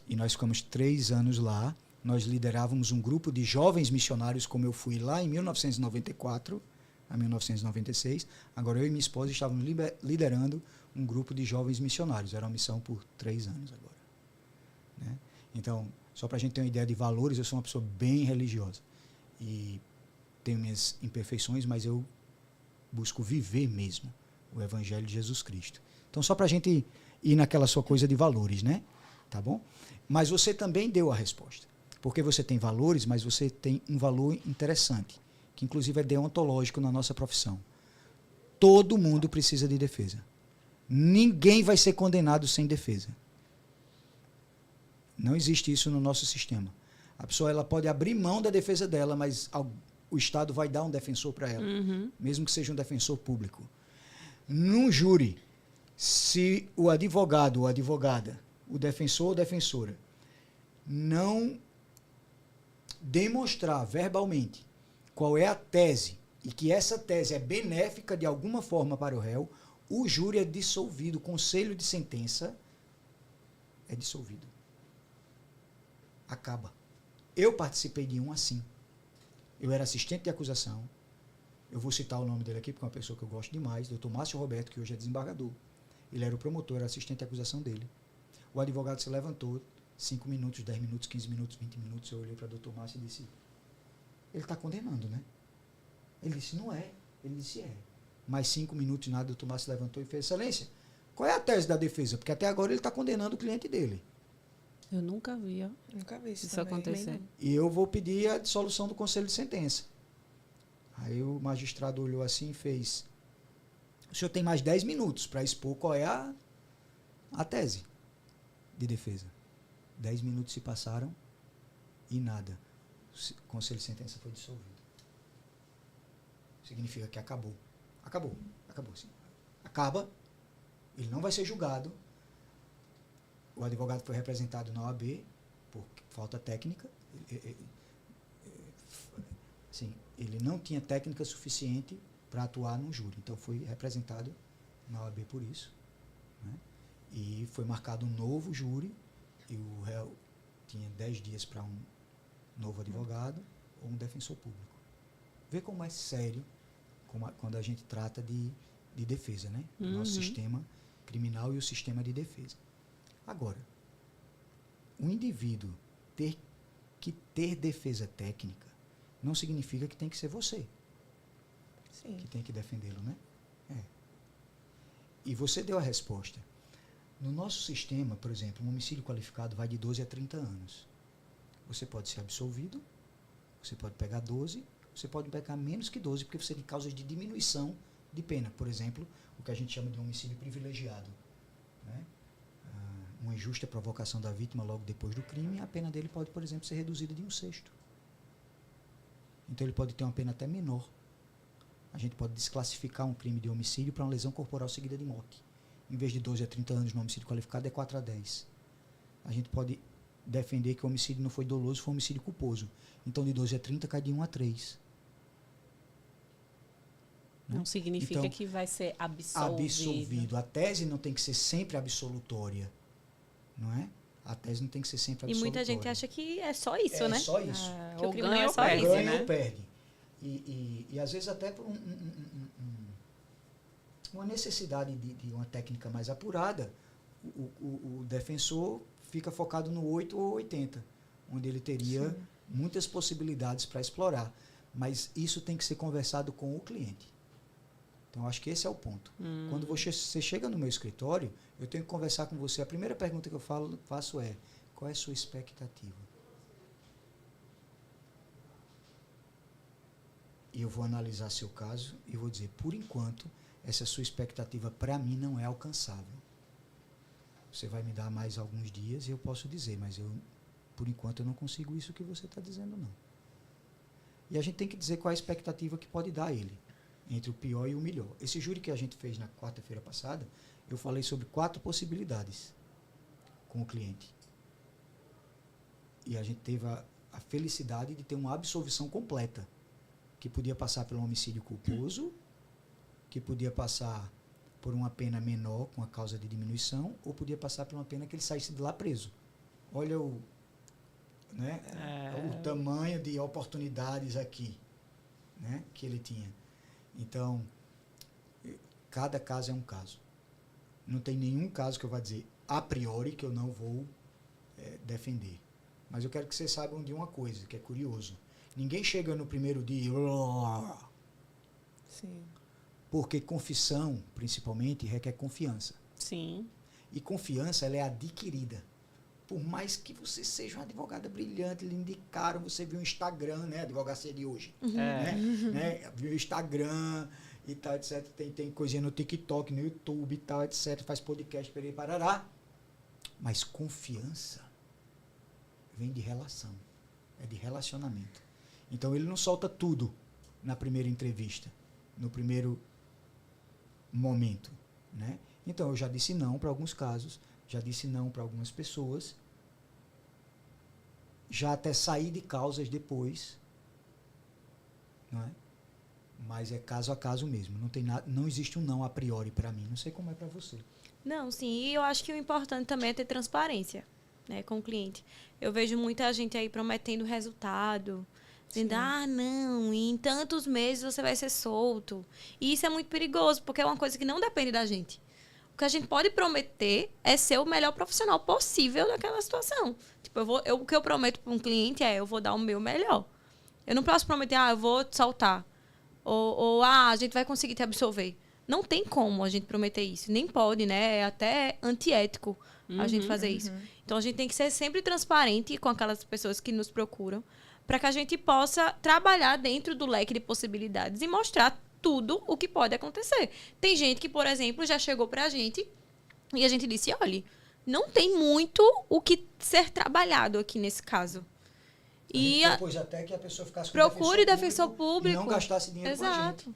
Speaker 3: E nós ficamos 3 anos lá. Nós liderávamos um grupo de jovens missionários, como eu fui lá em 1994 a 1996. Agora eu e minha esposa estávamos liderando um grupo de jovens missionários. Era uma missão por 3 anos agora. Né? Então, só para a gente ter uma ideia de valores, eu sou uma pessoa bem religiosa. E tenho minhas imperfeições, mas eu busco viver mesmo o Evangelho de Jesus Cristo. Então, só para a gente ir naquela sua coisa de valores, né? Tá bom? Mas você também deu a resposta. Porque você tem valores, mas você tem um valor interessante, que inclusive é deontológico na nossa profissão. Todo mundo precisa de defesa. Ninguém vai ser condenado sem defesa. Não existe isso no nosso sistema. A pessoa ela pode abrir mão da defesa dela, mas o Estado vai dar um defensor para ela, mesmo que seja um defensor público. Num júri, se o advogado ou advogada, o defensor ou defensora, não demonstrar verbalmente qual é a tese e que essa tese é benéfica de alguma forma para o réu, o júri é dissolvido, o conselho de sentença é dissolvido. Acaba. Eu participei de um assim. Eu era assistente de acusação. Eu vou citar o nome dele aqui, porque é uma pessoa que eu gosto demais, Dr. Márcio Roberto, que hoje é desembargador. Ele era o promotor, era assistente de acusação dele. O advogado se levantou, 5 minutos, 10 minutos, 15 minutos, 20 minutos, eu olhei para o Dr. Márcio e disse, ele está condenando, né? Ele disse, não é. Ele disse, é. Mais 5 minutos, nada, o Dr. Márcio levantou e fez, excelência, qual é a tese da defesa? Porque até agora ele está condenando o cliente dele.
Speaker 1: Eu nunca vi, ó.
Speaker 2: Nunca vi isso
Speaker 1: acontecer.
Speaker 3: E eu vou pedir a dissolução do conselho de sentença. Aí o magistrado olhou assim e fez, o senhor tem mais 10 minutos para expor qual é a tese de defesa. 10 minutos se passaram e nada. O conselho de sentença foi dissolvido. Significa que acabou. Acabou. Acabou, sim. Acaba. Ele não vai ser julgado. O advogado foi representado na OAB por falta técnica. Sim, ele não tinha técnica suficiente para atuar num júri. Então foi representado na OAB por isso. Né? E foi marcado um novo júri. E o réu tinha 10 dias para um novo advogado ou um defensor público. Vê como é sério quando a gente trata de defesa, né? O nosso sistema criminal e o sistema de defesa. Agora, o indivíduo ter que ter defesa técnica não significa que tem que ser você.
Speaker 2: Sim.
Speaker 3: Que tem que defendê-lo, né? E você deu a resposta. No nosso sistema, por exemplo, um homicídio qualificado vai de 12 a 30 anos. Você pode ser absolvido, você pode pegar 12, você pode pegar menos que 12, porque você tem causas de diminuição de pena. Por exemplo, o que a gente chama de homicídio privilegiado. Né? Uma injusta provocação da vítima logo depois do crime, a pena dele pode, por exemplo, ser reduzida de 1/6. Então ele pode ter uma pena até menor. A gente pode desclassificar um crime de homicídio para uma lesão corporal seguida de morte. Em vez de 12 a 30 anos no homicídio qualificado, é 4 a 10. A gente pode defender que o homicídio não foi doloso, foi um homicídio culposo. Então, de 12 a 30, cai de 1 a 3.
Speaker 1: Não
Speaker 3: né?
Speaker 1: significa
Speaker 3: então,
Speaker 1: que vai ser absolvido.
Speaker 3: A tese não tem que ser sempre absolutória. Não é? A tese não tem que ser sempre absolutória.
Speaker 4: E muita gente acha que é só isso, né?
Speaker 3: É só isso.
Speaker 4: Que o
Speaker 1: Ou
Speaker 4: crime
Speaker 1: ganha
Speaker 4: não é
Speaker 1: ou
Speaker 4: só
Speaker 1: perde,
Speaker 4: isso.
Speaker 3: Ganha
Speaker 1: né?
Speaker 3: ou perde. E às vezes até por uma necessidade de uma técnica mais apurada, o defensor fica focado no 8 ou 80, onde ele teria muitas possibilidades para explorar. Mas isso tem que ser conversado com o cliente. Então, acho que esse é o ponto. Quando você chega no meu escritório, eu tenho que conversar com você. A primeira pergunta que eu faço é, qual é a sua expectativa? E eu vou analisar seu caso e vou dizer, por enquanto, essa sua expectativa para mim não é alcançável. Você vai me dar mais alguns dias e eu posso dizer, mas por enquanto eu não consigo isso que você está dizendo, não. E a gente tem que dizer qual é a expectativa que pode dar ele, entre o pior e o melhor. Esse júri que a gente fez na quarta-feira passada, eu falei sobre 4 possibilidades. com o cliente. E a gente teve a felicidade de ter uma absolvição completa, que podia passar pelo homicídio culposo, que podia passar por uma pena menor com a causa de diminuição, ou podia passar por uma pena que ele saísse de lá preso. Olha o tamanho de oportunidades aqui, né, que ele tinha. Então, cada caso é um caso. Não tem nenhum caso que eu vá dizer a priori que eu não vou defender. Mas eu quero que vocês saibam de uma coisa, que é curioso. Ninguém chega no primeiro dia e...
Speaker 2: Sim.
Speaker 3: Porque confissão, principalmente, requer confiança.
Speaker 1: Sim.
Speaker 3: E confiança, ela é adquirida. Por mais que você seja uma advogada brilhante, lhe indicaram, você viu o Instagram, né? A advocacia de hoje. Né? Viu o Instagram e tal, etc. Tem coisinha no TikTok, no YouTube e tal, etc. Faz podcast, parará. Mas confiança vem de relação. É de relacionamento. Então, ele não solta tudo na primeira entrevista, no primeiro momento, né? Então, eu já disse não para alguns casos, já disse não para algumas pessoas, já até saí de causas depois, não é? Mas é caso a caso mesmo, não tem nada, não existe um não a priori para mim, não sei como é para você.
Speaker 4: Não, sim, e eu acho que o importante também é ter transparência, né, com o cliente. Eu vejo muita gente aí prometendo resultado, dizendo, não, em tantos meses você vai ser solto. E isso é muito perigoso, porque é uma coisa que não depende da gente. O que a gente pode prometer é ser o melhor profissional possível naquela situação. Tipo, o que eu prometo para um cliente eu vou dar o meu melhor. Eu não posso prometer, eu vou te soltar. Ou a gente vai conseguir te absolver. Não tem como a gente prometer isso. Nem pode, né? É até antiético a gente fazer isso. Então, a gente tem que ser sempre transparente com aquelas pessoas que nos procuram, para que a gente possa trabalhar dentro do leque de possibilidades e mostrar tudo o que pode acontecer. Tem gente que, por exemplo, já chegou pra gente e a gente disse, olha, não tem muito o que ser trabalhado aqui nesse caso.
Speaker 3: E depois até que a pessoa ficasse com
Speaker 4: procure defensor público
Speaker 3: e não gastasse dinheiro com a gente.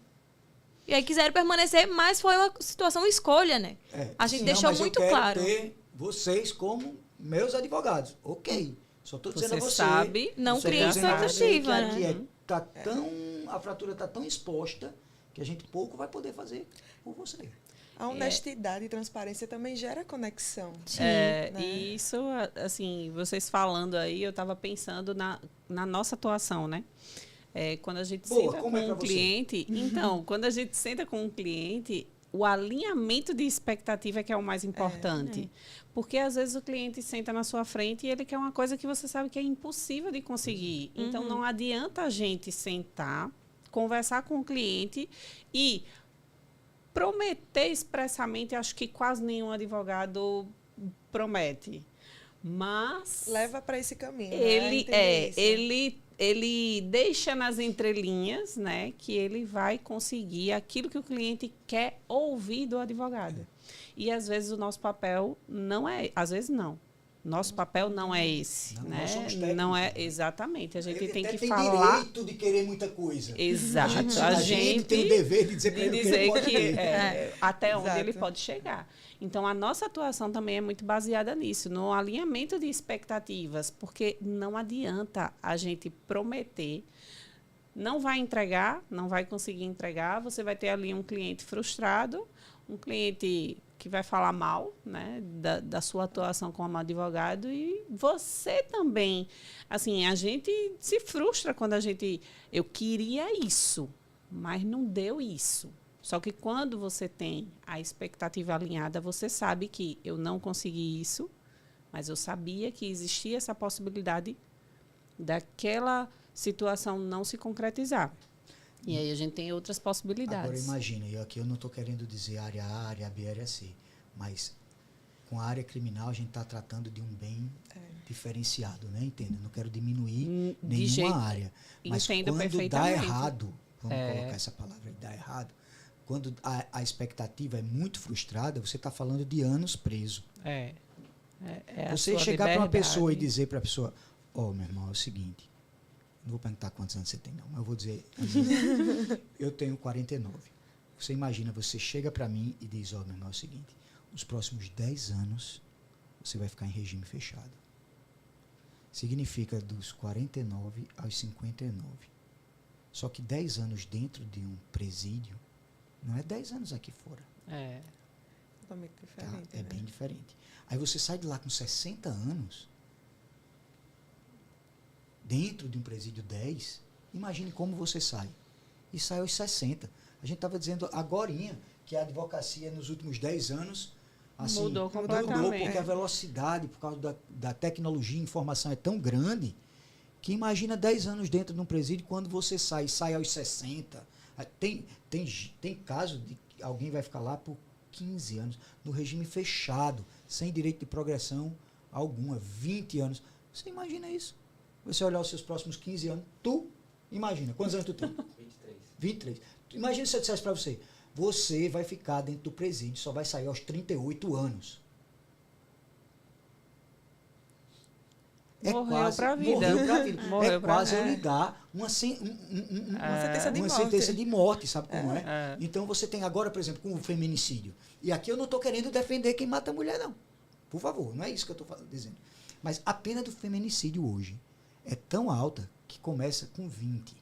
Speaker 4: E aí quiseram permanecer, mas foi uma situação escolha, né? A gente deixou muito claro.
Speaker 3: Eu quero ter vocês como meus advogados. Ok. Só estou dizendo a você.
Speaker 1: Sabe,
Speaker 4: não cria expectativa, né?
Speaker 3: A fratura está tão exposta que a gente pouco vai poder fazer por você.
Speaker 2: A honestidade e transparência também gera conexão.
Speaker 1: Sim. E isso, assim, vocês falando aí, eu estava pensando na nossa atuação, né? Quando a gente senta com um cliente... Então, quando a gente senta com um cliente, o alinhamento de expectativa é que é o mais importante. Porque, às vezes, o cliente senta na sua frente e ele quer uma coisa que você sabe que é impossível de conseguir. Então, não adianta a gente sentar, conversar com o cliente e prometer expressamente, acho que quase nenhum advogado promete. Mas...
Speaker 2: leva para esse caminho.
Speaker 1: Ele deixa nas entrelinhas, né, que ele vai conseguir aquilo que o cliente quer ouvir do advogado. E, às vezes, o nosso papel não é... Às vezes, não. Nosso papel não é esse.
Speaker 3: Não,
Speaker 1: né?
Speaker 3: Nós somos técnicos.
Speaker 1: Não é, exatamente. A gente
Speaker 3: ele
Speaker 1: tem que
Speaker 3: tem
Speaker 1: falar...
Speaker 3: direito de querer muita coisa.
Speaker 1: Exato.
Speaker 3: A gente tem o dever de dizer para ele que pode ter.
Speaker 1: Até onde ele pode chegar. Então, a nossa atuação também é muito baseada nisso, no alinhamento de expectativas, porque não adianta a gente prometer, não vai entregar, não vai conseguir entregar, você vai ter ali um cliente frustrado, um cliente que vai falar mal, né, da sua atuação como advogado, e você também. Assim, a gente se frustra quando eu queria isso, mas não deu isso. Só que quando você tem a expectativa alinhada, você sabe que eu não consegui isso, mas eu sabia que existia essa possibilidade daquela situação não se concretizar. E aí a gente tem outras possibilidades.
Speaker 3: Agora imagina, e aqui eu não estou querendo dizer área A, área B, área C, mas com a área criminal a gente está tratando de um bem diferenciado, né? Entenda? Não quero diminuir nenhuma área. Mas quando dá errado, vamos colocar essa palavra, dá errado, quando a expectativa é muito frustrada, você está falando de anos preso. Você chegar para uma pessoa e dizer para a pessoa, meu irmão, é o seguinte, não vou perguntar quantos anos você tem, não, mas eu vou dizer, eu tenho 49. Você imagina, você chega para mim e diz, meu irmão, é o seguinte, nos próximos 10 anos, você vai ficar em regime fechado. Significa dos 49 aos 59. Só que 10 anos dentro de um presídio não é 10 anos aqui fora.
Speaker 1: É.
Speaker 2: Totalmente diferente.
Speaker 3: É bem diferente. Aí você sai de lá com 60 anos, dentro de um presídio 10, imagine como você sai. E sai aos 60. A gente estava dizendo agorinha que a advocacia nos últimos 10 anos assim,
Speaker 1: Mudou completamente.
Speaker 3: Mudou porque a velocidade, por causa da tecnologia e informação é tão grande, que imagina 10 anos dentro de um presídio, quando você sai aos 60. Tem caso de que alguém vai ficar lá por 15 anos, no regime fechado, sem direito de progressão alguma, 20 anos. Você imagina isso? Você olhar os seus próximos 15 anos, tu imagina, quantos anos tu tem? 23. Imagina se eu dissesse para você, você vai ficar dentro do presídio, só vai sair aos 38 anos.
Speaker 1: Morreu para a vida.
Speaker 3: Morreu para a vida.
Speaker 1: Morreu
Speaker 3: quase
Speaker 1: pra...
Speaker 3: eu ligar uma sentença de morte, sabe como é? Então você tem agora, por exemplo, com o feminicídio. E aqui eu não estou querendo defender quem mata a mulher, não. Por favor, não é isso que eu estou dizendo. Mas a pena do feminicídio hoje é tão alta que começa com 20.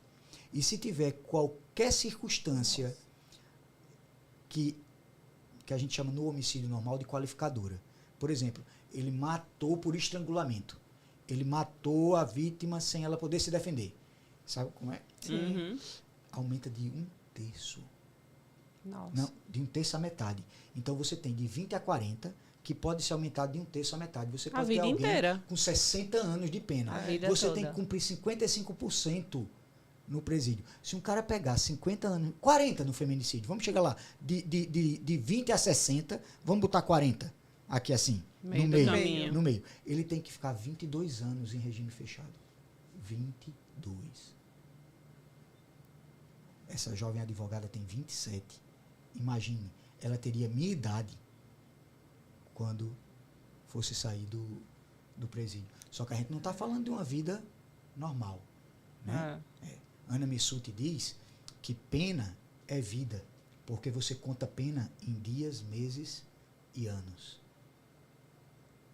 Speaker 3: E se tiver qualquer circunstância que a gente chama no homicídio normal de qualificadora. Por exemplo, ele matou por estrangulamento. Ele matou a vítima sem ela poder se defender. Sabe como é?
Speaker 1: Uhum.
Speaker 3: Aumenta de 1/3.
Speaker 1: Nossa.
Speaker 3: Não, de 1/3 à metade. Então você tem de 20 a 40, que pode ser aumentado de 1/3 à metade. Você pode ter alguém
Speaker 1: inteira.
Speaker 3: com 60 anos de pena. Você tem que cumprir 55% no presídio. Se um cara pegar 50 anos, 40 no feminicídio, vamos chegar lá, de 20 a 60, vamos botar 40 aqui assim, no meio. Ele tem que ficar 22 anos em regime fechado. 22. Essa jovem advogada tem 27. Imagine, ela teria minha idade quando fosse sair do presídio. Só que a gente não está falando de uma vida normal, né? Ana Missuti diz que pena é vida, porque você conta pena em dias, meses e anos.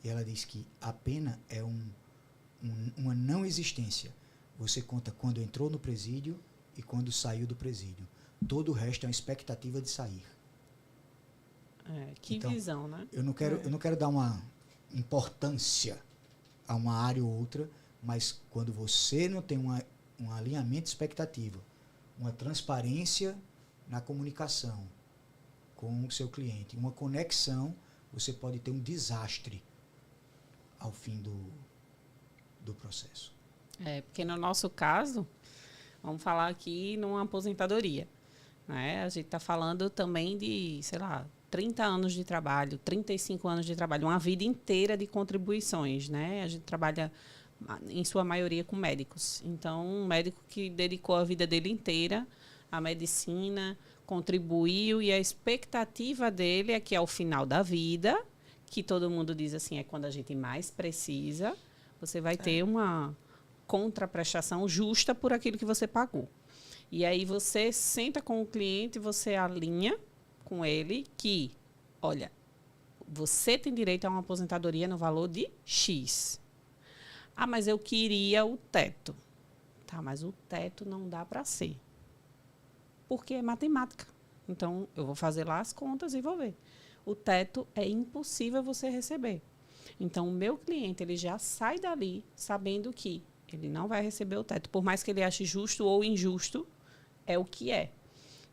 Speaker 3: E ela diz que a pena é uma não existência. Você conta quando entrou no presídio e quando saiu do presídio. Todo o resto é uma expectativa de sair.
Speaker 1: Que então, visão, né?
Speaker 3: Eu não quero dar uma importância a uma área ou outra, mas quando você não tem um alinhamento de expectativa, uma transparência na comunicação com o seu cliente, uma conexão, você pode ter um desastre ao fim do processo.
Speaker 1: Porque no nosso caso, vamos falar aqui numa aposentadoria, né? A gente está falando também de, 30 anos de trabalho, 35 anos de trabalho, uma vida inteira de contribuições, né? A gente trabalha em sua maioria com médicos. Então, um médico que dedicou a vida dele inteira à medicina, contribuiu, e a expectativa dele é que ao final da vida, que todo mundo diz assim, é quando a gente mais precisa, você vai ter uma contraprestação justa por aquilo que você pagou. E aí você senta com o cliente, você alinha com ele que, olha, você tem direito a uma aposentadoria no valor de X. Ah, mas eu queria o teto. Tá, mas o teto não dá para ser. Porque é matemática. Então, eu vou fazer lá as contas e vou ver. O teto é impossível você receber. Então, o meu cliente, ele já sai dali sabendo que ele não vai receber o teto. Por mais que ele ache justo ou injusto, é o que é.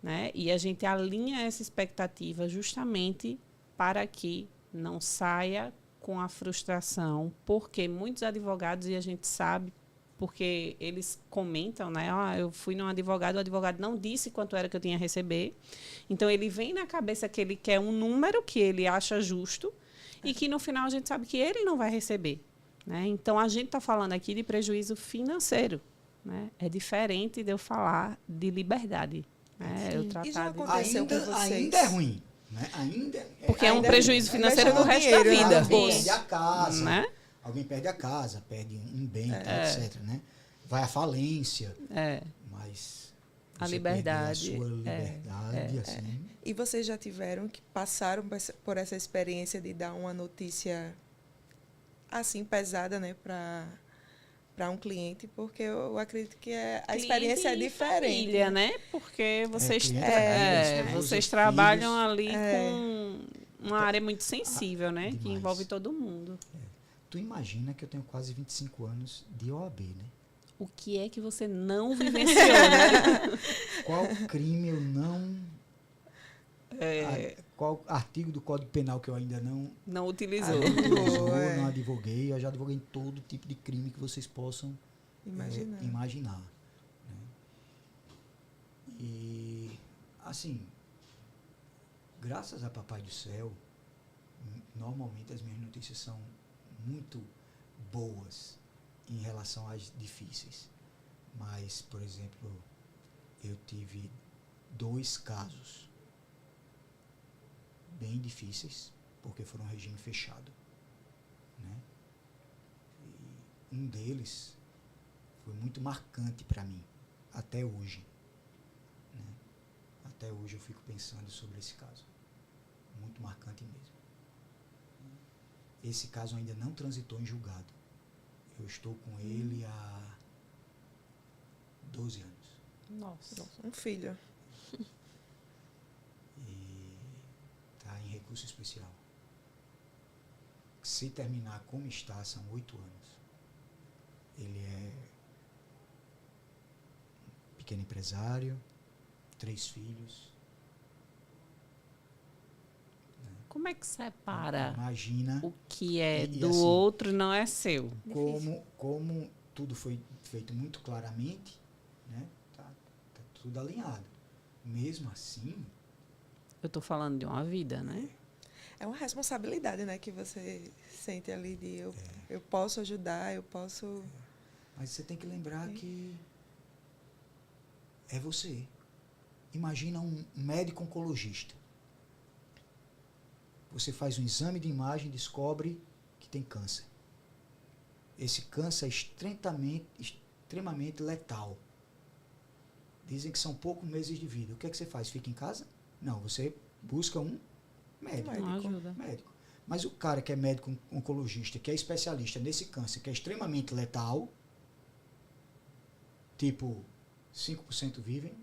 Speaker 1: Né? E a gente alinha essa expectativa justamente para que não saia com a frustração, porque muitos advogados, e a gente sabe, porque eles comentam, né? Eu fui num advogado, o advogado não disse quanto era que eu tinha a receber. Então, ele vem na cabeça que ele quer um número que ele acha justo e que, no final, a gente sabe que ele não vai receber. Né? Então, a gente está falando aqui de prejuízo financeiro. Né? É diferente de eu falar de liberdade. Né? Eu tratar
Speaker 2: e já aconteceu com vocês?
Speaker 3: Ainda é ruim. Né?
Speaker 1: Porque é um prejuízo financeiro do resto da vida.
Speaker 3: Alguém perde a casa,
Speaker 1: né?
Speaker 3: Alguém perde a casa, perde um bem, etc. Né? Vai à falência. Mas
Speaker 1: a liberdade.
Speaker 3: A sua liberdade, assim.
Speaker 2: E vocês já passaram por essa experiência de dar uma notícia assim pesada, né, para um cliente, porque eu acredito que a
Speaker 1: Cliente
Speaker 2: experiência é
Speaker 1: e
Speaker 2: diferente.
Speaker 1: família, né? Porque vocês,
Speaker 3: cliente,
Speaker 2: família,
Speaker 1: vocês
Speaker 3: esposa,
Speaker 1: trabalham
Speaker 3: filhos.
Speaker 1: ali com uma área muito sensível, né? Que
Speaker 3: Demais.
Speaker 1: envolve todo mundo.
Speaker 3: Tu imagina que eu tenho quase 25 anos de OAB, né?
Speaker 1: O que é que você não vivenciou, né?
Speaker 3: Qual crime eu não... Qual artigo do Código Penal que eu ainda não
Speaker 1: Não utilizou.
Speaker 3: não advoguei. Eu já advoguei em todo tipo de crime que vocês possam imaginar. Né? E, assim, graças a Papai do Céu, normalmente as minhas notícias são muito boas em relação às difíceis. Mas, por exemplo, eu tive 2 casos bem difíceis, porque foram um regime fechado. Né? E um deles foi muito marcante para mim, até hoje. Né? Até hoje eu fico pensando sobre esse caso. Muito marcante mesmo. Esse caso ainda não transitou em julgado. Eu estou com ele há 12 anos.
Speaker 1: Nossa.
Speaker 2: Um filho.
Speaker 3: E está em recurso especial. Se terminar como está, são 8 anos. Ele é um pequeno empresário, 3 filhos.
Speaker 1: Como é que separa
Speaker 3: Imagina
Speaker 1: o que é
Speaker 3: E
Speaker 1: do
Speaker 3: assim,
Speaker 1: outro não é seu?
Speaker 3: como tudo foi feito muito claramente, né? Tá tudo alinhado. Mesmo assim,
Speaker 1: Eu estou falando de uma vida, né?
Speaker 2: É uma responsabilidade, né, que você sente ali de eu posso ajudar, eu posso...
Speaker 3: mas você tem que lembrar que é você. Imagina um médico oncologista. Você faz um exame de imagem e descobre que tem câncer. Esse câncer é extremamente letal. Dizem que são poucos meses de vida. O que é que você faz? Fica em casa? Não, você busca um médico.
Speaker 1: Não ajuda.
Speaker 3: Médico. Mas o cara que é médico oncologista, que é especialista nesse câncer, que é extremamente letal, tipo 5% vivem,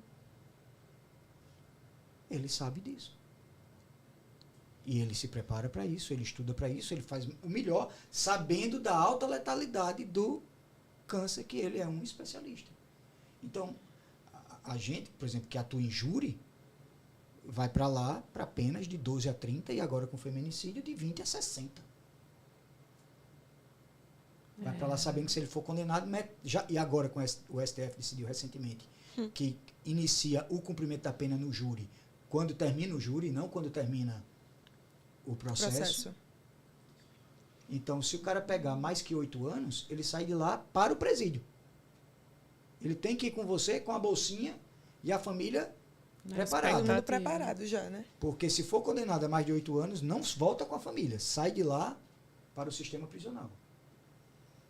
Speaker 3: ele sabe disso. E ele se prepara para isso, ele estuda para isso, ele faz o melhor, sabendo da alta letalidade do câncer, que ele é um especialista. Então, a gente, por exemplo, que atua em júri, vai para lá para penas de 12 a 30 e agora com feminicídio de 20 a 60. Vai para lá sabendo que se ele for condenado, e agora com o STF decidiu recentemente que inicia o cumprimento da pena no júri quando termina o júri, não quando termina o processo. Então, se o cara pegar mais que 8 anos, ele sai de lá para o presídio. Ele tem que ir com você, com a bolsinha e a família preparada.
Speaker 2: Todo mundo preparado já, né?
Speaker 3: Porque se for condenado a mais de 8 anos, não volta com a família. Sai de lá para o sistema prisional.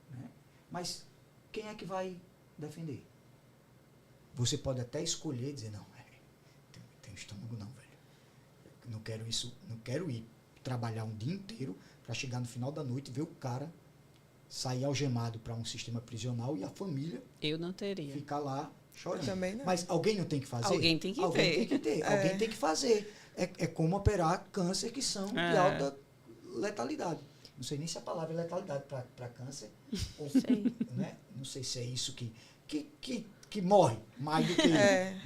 Speaker 3: Né? Mas quem é que vai defender? Você pode até escolher e dizer, não, tem estômago não, velho. Não quero isso, não quero ir trabalhar um dia inteiro para chegar no final da noite e ver o cara sair algemado para um sistema prisional e a família
Speaker 1: Eu não teria.
Speaker 3: ficar lá chorando.
Speaker 2: Também não.
Speaker 3: Mas alguém não tem que fazer?
Speaker 1: Alguém tem que
Speaker 3: Alguém
Speaker 1: ter.
Speaker 3: tem que ter. Alguém tem que fazer. É como operar câncer que são de alta letalidade. Não sei nem se a palavra é letalidade para câncer. Ou, né? Não sei se é isso que morre mais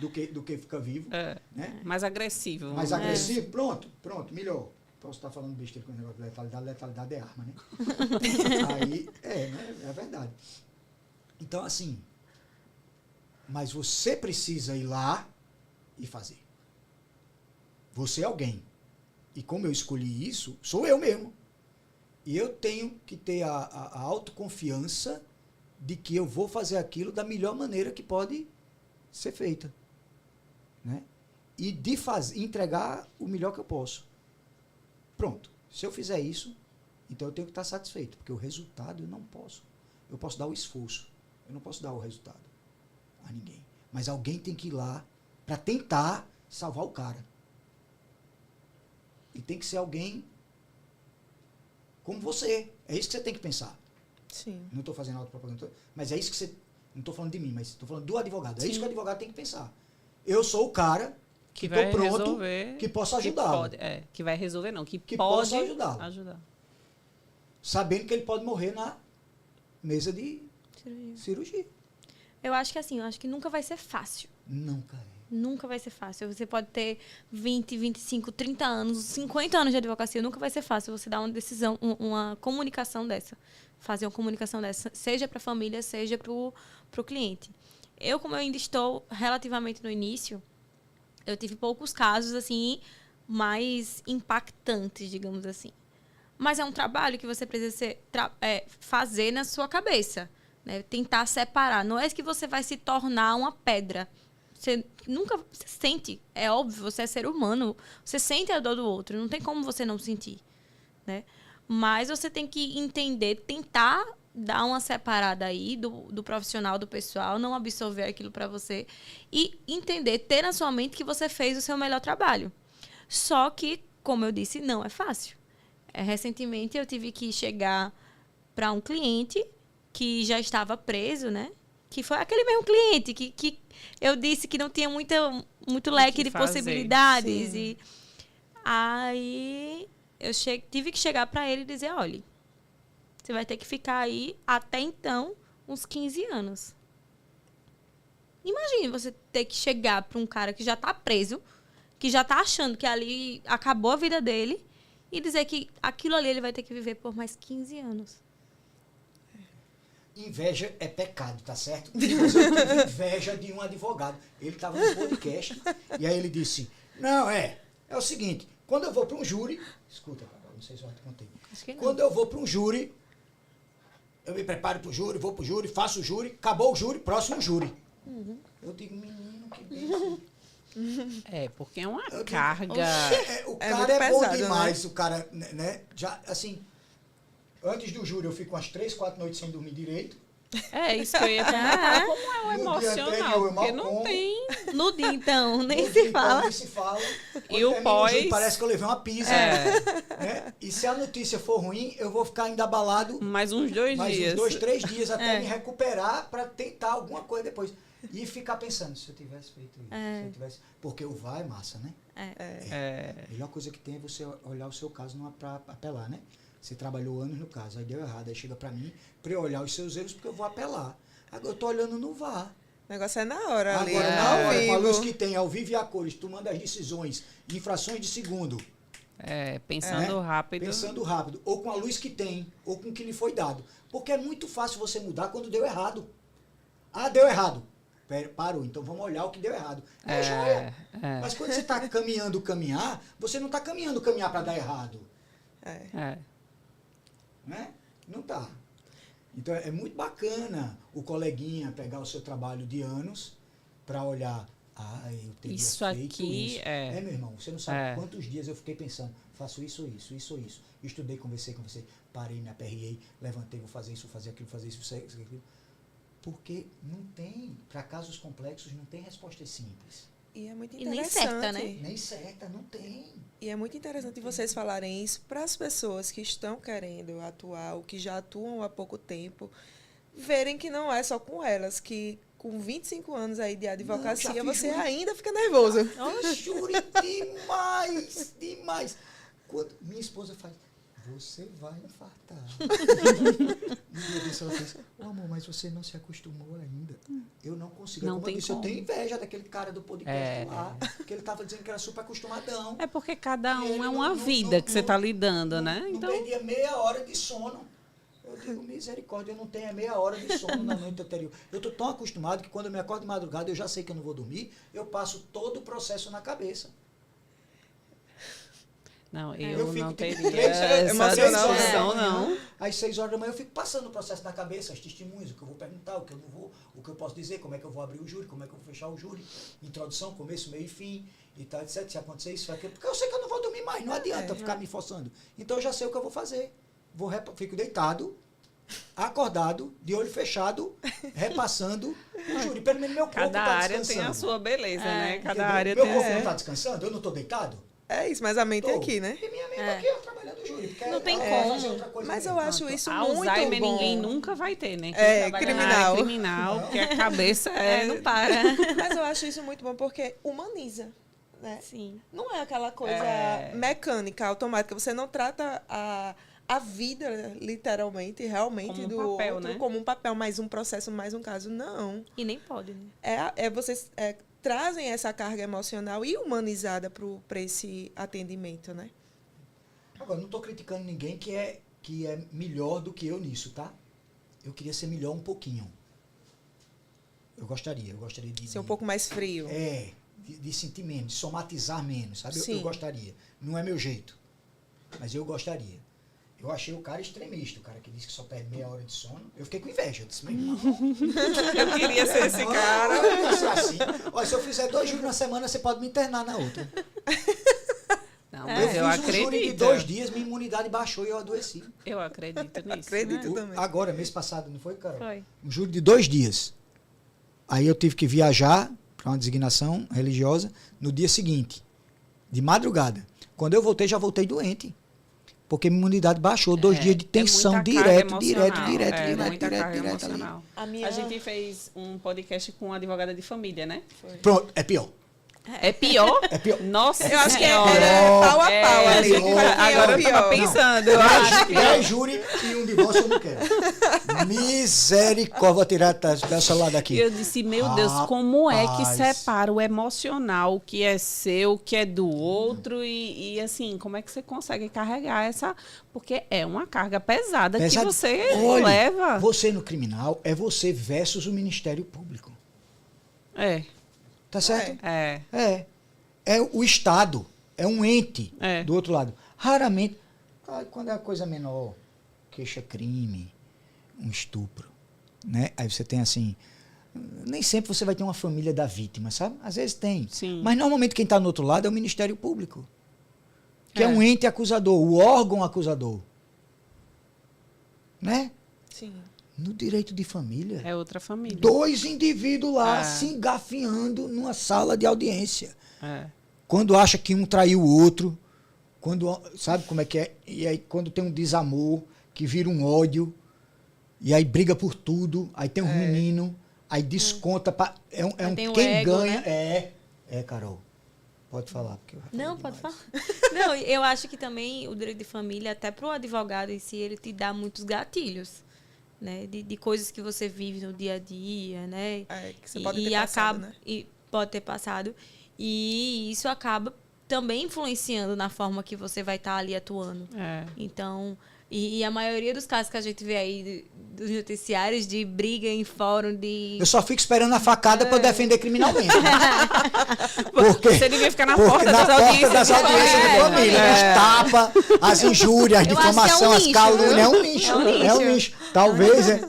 Speaker 3: do que fica vivo. Né?
Speaker 1: Mais agressivo.
Speaker 3: Mais agressivo? Pronto, melhor. Posso estar falando besteira com o negócio de letalidade. Letalidade é arma, né? Aí, né? É a verdade. Então, assim, mas você precisa ir lá e fazer. Você é alguém. E como eu escolhi isso, sou eu mesmo. E eu tenho que ter a autoconfiança de que eu vou fazer aquilo da melhor maneira que pode ser feita. Né? E de entregar o melhor que eu posso. Pronto. Se eu fizer isso, então eu tenho que estar satisfeito, porque o resultado eu não posso. Eu posso dar o esforço. Eu não posso dar o resultado a ninguém. Mas alguém tem que ir lá para tentar salvar o cara. E tem que ser alguém como você. É isso que você tem que pensar.
Speaker 2: Sim.
Speaker 3: Não estou fazendo autopropaganda, mas é isso que você... Não estou falando de mim, mas estou falando do advogado. É isso que o advogado tem que pensar. Eu sou o cara que estou pronto, resolver, que posso ajudá-lo.
Speaker 1: Que vai resolver, não. Que
Speaker 3: pode
Speaker 1: pode
Speaker 3: ajudar. Sabendo que ele pode morrer na mesa de cirurgia.
Speaker 4: Eu acho que assim, nunca vai ser fácil.
Speaker 3: Nunca é.
Speaker 4: Nunca vai ser fácil. Você pode ter 20, 25, 30 anos, 50 anos de advocacia. Nunca vai ser fácil você dar uma decisão, uma comunicação dessa. Fazer uma comunicação dessa, seja para a família, seja para o cliente. Como eu ainda estou relativamente no início, eu tive poucos casos, assim, mais impactantes, digamos assim. Mas é um trabalho que você precisa fazer na sua cabeça. Né? Tentar separar. Não é que você vai se tornar uma pedra. Você sente, é óbvio, você é ser humano, você sente a dor do outro, não tem como você não sentir, né? Mas você tem que entender, tentar dar uma separada aí do profissional, do pessoal, não absorver aquilo para você e entender, ter na sua mente que você fez o seu melhor trabalho. Só que, como eu disse, não é fácil. Recentemente eu tive que chegar para um cliente que já estava preso, né? Que foi aquele mesmo cliente que eu disse que não tinha muito leque de possibilidades. E aí eu tive que chegar para ele e dizer, olha, você vai ter que ficar aí até então uns 15 anos. Imagine você ter que chegar para um cara que já está preso, que já está achando que ali acabou a vida dele, e dizer que aquilo ali ele vai ter que viver por mais 15 anos.
Speaker 3: Inveja é pecado, tá certo? Mas eu tive inveja de um advogado. Ele estava no podcast e aí ele disse, não, é o seguinte, quando eu vou para um júri, escuta, não sei se eu te contei. Quando eu vou para um júri, eu me preparo para o júri, vou para o júri, faço o júri, acabou o júri, próximo júri. Eu digo, menino, que bem.
Speaker 1: Porque é uma carga.
Speaker 3: O cara é bom demais, né? O cara, né? Já, assim... Antes do júri, eu fico umas 3, 4 noites sem dormir direito.
Speaker 1: É isso que eu ia perguntar. Como é o emocional? Porque não tem...
Speaker 4: No dia, então, nem se fala.
Speaker 3: Nem se fala.
Speaker 1: E o pós...
Speaker 3: Júri, parece que eu levei uma pizza. Né? E se a notícia for ruim, eu vou ficar ainda abalado...
Speaker 1: Mais uns 2 dias.
Speaker 3: Mais uns 2, 3 dias até me recuperar para tentar alguma coisa depois. E ficar pensando, se eu tivesse feito isso, se eu tivesse... Porque o VAR é massa, né? A melhor coisa que tem é você olhar o seu caso para apelar, né? Você trabalhou anos no caso, aí deu errado, aí chega para mim para eu olhar os seus erros porque eu vou apelar. Agora eu tô olhando no VAR.
Speaker 2: O negócio é na hora ali.
Speaker 3: Agora, na hora, com a luz que tem, ao vivo e a cores, tomando as decisões em frações de segundo.
Speaker 1: Pensando rápido.
Speaker 3: Pensando rápido. Ou com a luz que tem, ou com o que lhe foi dado. Porque é muito fácil você mudar quando deu errado. Ah, deu errado. Parou, então vamos olhar o que deu errado. Joia. Mas quando você está caminhar, você não está caminhar para dar errado. Né? Não tá. Então é muito bacana o coleguinha pegar o seu trabalho de anos para olhar, eu teria
Speaker 1: isso
Speaker 3: feito
Speaker 1: aqui
Speaker 3: isso. Meu irmão, você não sabe quantos dias eu fiquei pensando, faço isso. Estudei, conversei, parei, me aperriei, levantei, vou fazer isso, vou fazer aquilo, fazer isso, aquilo. Porque não tem, para casos complexos, não tem respostas simples.
Speaker 2: E é muito interessante.
Speaker 4: E nem certa, né?
Speaker 3: Nem certa, não tem.
Speaker 2: E é muito interessante vocês falarem isso para as pessoas que estão querendo atuar, ou que já atuam há pouco tempo, verem que não é só com elas, que com 25 anos aí de advocacia, você ainda fica nervoso.
Speaker 3: Júri demais. Quando minha esposa faz, você vai infartar. Um dia desse ela fez, amor, mas você não se acostumou ainda. Eu não consigo.
Speaker 1: Não tem como.
Speaker 3: Eu tenho inveja daquele cara do podcast lá, que ele estava dizendo que era super acostumadão.
Speaker 1: É porque cada um é uma vida que você está lidando, né?
Speaker 3: Não
Speaker 1: então...
Speaker 3: perdia meia hora de sono. Eu digo, misericórdia, eu não tenho meia hora de sono na noite anterior. Eu estou tão acostumado que quando eu me acordo de madrugada, eu já sei que eu não vou dormir, eu passo todo o processo na cabeça.
Speaker 1: Não, eu não teria
Speaker 2: essa
Speaker 1: discussão, não.
Speaker 3: Às 6 horas da manhã eu fico passando o processo na cabeça, as testemunhas, o que eu vou perguntar, o que eu não vou, o que eu posso dizer, como é que eu vou abrir o júri, como é que eu vou fechar o júri, introdução, começo, meio e fim, e tal, etc. Se acontecer isso, aquilo, porque eu sei que eu não vou dormir mais, não adianta ficar me forçando. Então eu já sei o que eu vou fazer. Fico deitado, acordado, de olho fechado, repassando o júri. Pelo menos meu corpo
Speaker 1: Cada
Speaker 3: tá
Speaker 1: área
Speaker 3: descansando.
Speaker 1: tem a sua beleza, né? Cada
Speaker 3: Entendeu?
Speaker 1: área
Speaker 3: meu
Speaker 1: tem...
Speaker 3: corpo não está descansando, eu não estou deitado.
Speaker 2: É isso, mas a mente é aqui, né?
Speaker 3: E minha mente aqui, ó, trabalhando o júri.
Speaker 4: Não tem como.
Speaker 2: Mas eu acho isso
Speaker 1: Alzheimer
Speaker 2: muito bom.
Speaker 1: ninguém nunca vai ter, né? Quem
Speaker 2: É,
Speaker 1: trabalha na
Speaker 2: criminal.
Speaker 1: área criminal, porque a cabeça
Speaker 4: Não para.
Speaker 2: Mas eu acho isso muito bom porque humaniza, né?
Speaker 4: Sim.
Speaker 2: Não é aquela coisa mecânica, automática. Você não trata a vida, literalmente, realmente,
Speaker 1: Como um
Speaker 2: do
Speaker 1: papel,
Speaker 2: outro
Speaker 1: né?
Speaker 2: como um papel, mais um processo, mais um caso. Não.
Speaker 4: E nem pode, né?
Speaker 2: Vocês trazem essa carga emocional e humanizada para esse atendimento, né?
Speaker 3: Agora, não estou criticando ninguém que é melhor do que eu nisso, tá? Eu queria ser melhor um pouquinho. Eu gostaria de...
Speaker 2: Ser um pouco mais frio.
Speaker 3: De sentir menos, de somatizar menos, sabe?
Speaker 2: Sim.
Speaker 3: Eu gostaria. Não é meu jeito, mas eu gostaria. Eu achei o cara extremista, o cara que disse que só perde meia hora de sono. Eu fiquei com inveja. Eu disse, meu irmão...
Speaker 1: Eu queria ser esse cara.
Speaker 3: Eu disse assim, olha, se eu fizer 2 juros na semana, você pode me internar na outra.
Speaker 1: Não, mas eu
Speaker 3: fiz um júri de
Speaker 1: acredito.
Speaker 3: 2 dias, minha imunidade baixou e eu adoeci.
Speaker 1: Eu acredito nisso.
Speaker 2: Acredito também.
Speaker 3: Agora, mês passado, não foi, Carol?
Speaker 4: Foi.
Speaker 3: Um júri de 2 dias. Aí eu tive que viajar para uma designação religiosa no dia seguinte, de madrugada. Quando eu voltei, já voltei doente. Porque minha imunidade baixou, 2 dias de tensão
Speaker 1: muita
Speaker 3: direto.
Speaker 1: muita carga
Speaker 3: Ali.
Speaker 1: emocional. A gente fez um podcast com uma advogada de família, né?
Speaker 3: Pronto, é pior.
Speaker 1: É pior?
Speaker 3: É pior.
Speaker 1: Nossa
Speaker 2: Eu acho que
Speaker 1: Senhora.
Speaker 2: era pau a pau ali.
Speaker 3: pior.
Speaker 1: Agora eu tava pensando, eu acho que...
Speaker 3: 10 júri e um divórcio eu não quero. Misericórdia, vou tirar o celular daqui.
Speaker 1: Eu disse, meu Deus, como é que
Speaker 3: Rapaz.
Speaker 1: separa o emocional, o que é seu, o que é do outro e assim, como é que você consegue carregar essa... Porque é uma carga pesada que você
Speaker 3: Olha,
Speaker 1: leva.
Speaker 3: Você no criminal é você versus o Ministério Público.
Speaker 1: É,
Speaker 3: Tá certo?
Speaker 1: é.
Speaker 3: É o Estado, é um ente
Speaker 1: É.
Speaker 3: do outro lado. Raramente, quando é uma coisa menor, queixa-crime, um estupro, né? Aí você tem assim, nem sempre você vai ter uma família da vítima, sabe? Às vezes tem.
Speaker 1: Sim.
Speaker 3: Mas normalmente quem está no outro lado é o Ministério Público, que é
Speaker 1: É.
Speaker 3: um ente acusador, o órgão acusador. Né?
Speaker 2: Sim.
Speaker 3: No direito de família.
Speaker 1: É outra família.
Speaker 3: 2 indivíduos lá
Speaker 1: É.
Speaker 3: se engafiando numa sala de audiência.
Speaker 1: É.
Speaker 3: Quando acha que um traiu o outro, quando sabe como é que é? E aí quando tem um desamor, que vira um ódio, e aí briga por tudo, aí tem um menino, aí desconta para
Speaker 4: tem o
Speaker 3: quem
Speaker 4: ego,
Speaker 3: ganha
Speaker 4: né?
Speaker 3: Carol. Pode falar porque eu já
Speaker 4: Não,
Speaker 3: falei
Speaker 4: pode
Speaker 3: demais.
Speaker 4: falar. Não, eu acho que também o direito de família, até para o advogado em si, ele te dá muitos gatilhos, né? De coisas que você vive no dia a dia, né?
Speaker 2: Que você pode ter passado, né?
Speaker 4: E pode ter passado. E isso acaba também influenciando na forma que você vai estar ali atuando.
Speaker 1: É.
Speaker 4: Então, e a maioria dos casos que a gente vê aí dos noticiários de briga em fórum de...
Speaker 3: Eu só fico esperando a facada para defender criminalmente. Porque
Speaker 1: Você devia ficar na
Speaker 3: porque
Speaker 1: porta
Speaker 3: na
Speaker 1: das
Speaker 3: porta
Speaker 1: audiências.
Speaker 3: das audiências de família, os tapas, as injúrias, a
Speaker 4: Eu acho que é um
Speaker 3: difamação, as
Speaker 4: nicho,
Speaker 3: calúnias.
Speaker 4: viu?
Speaker 3: É um nicho.
Speaker 4: É um nicho.
Speaker 3: É um nicho.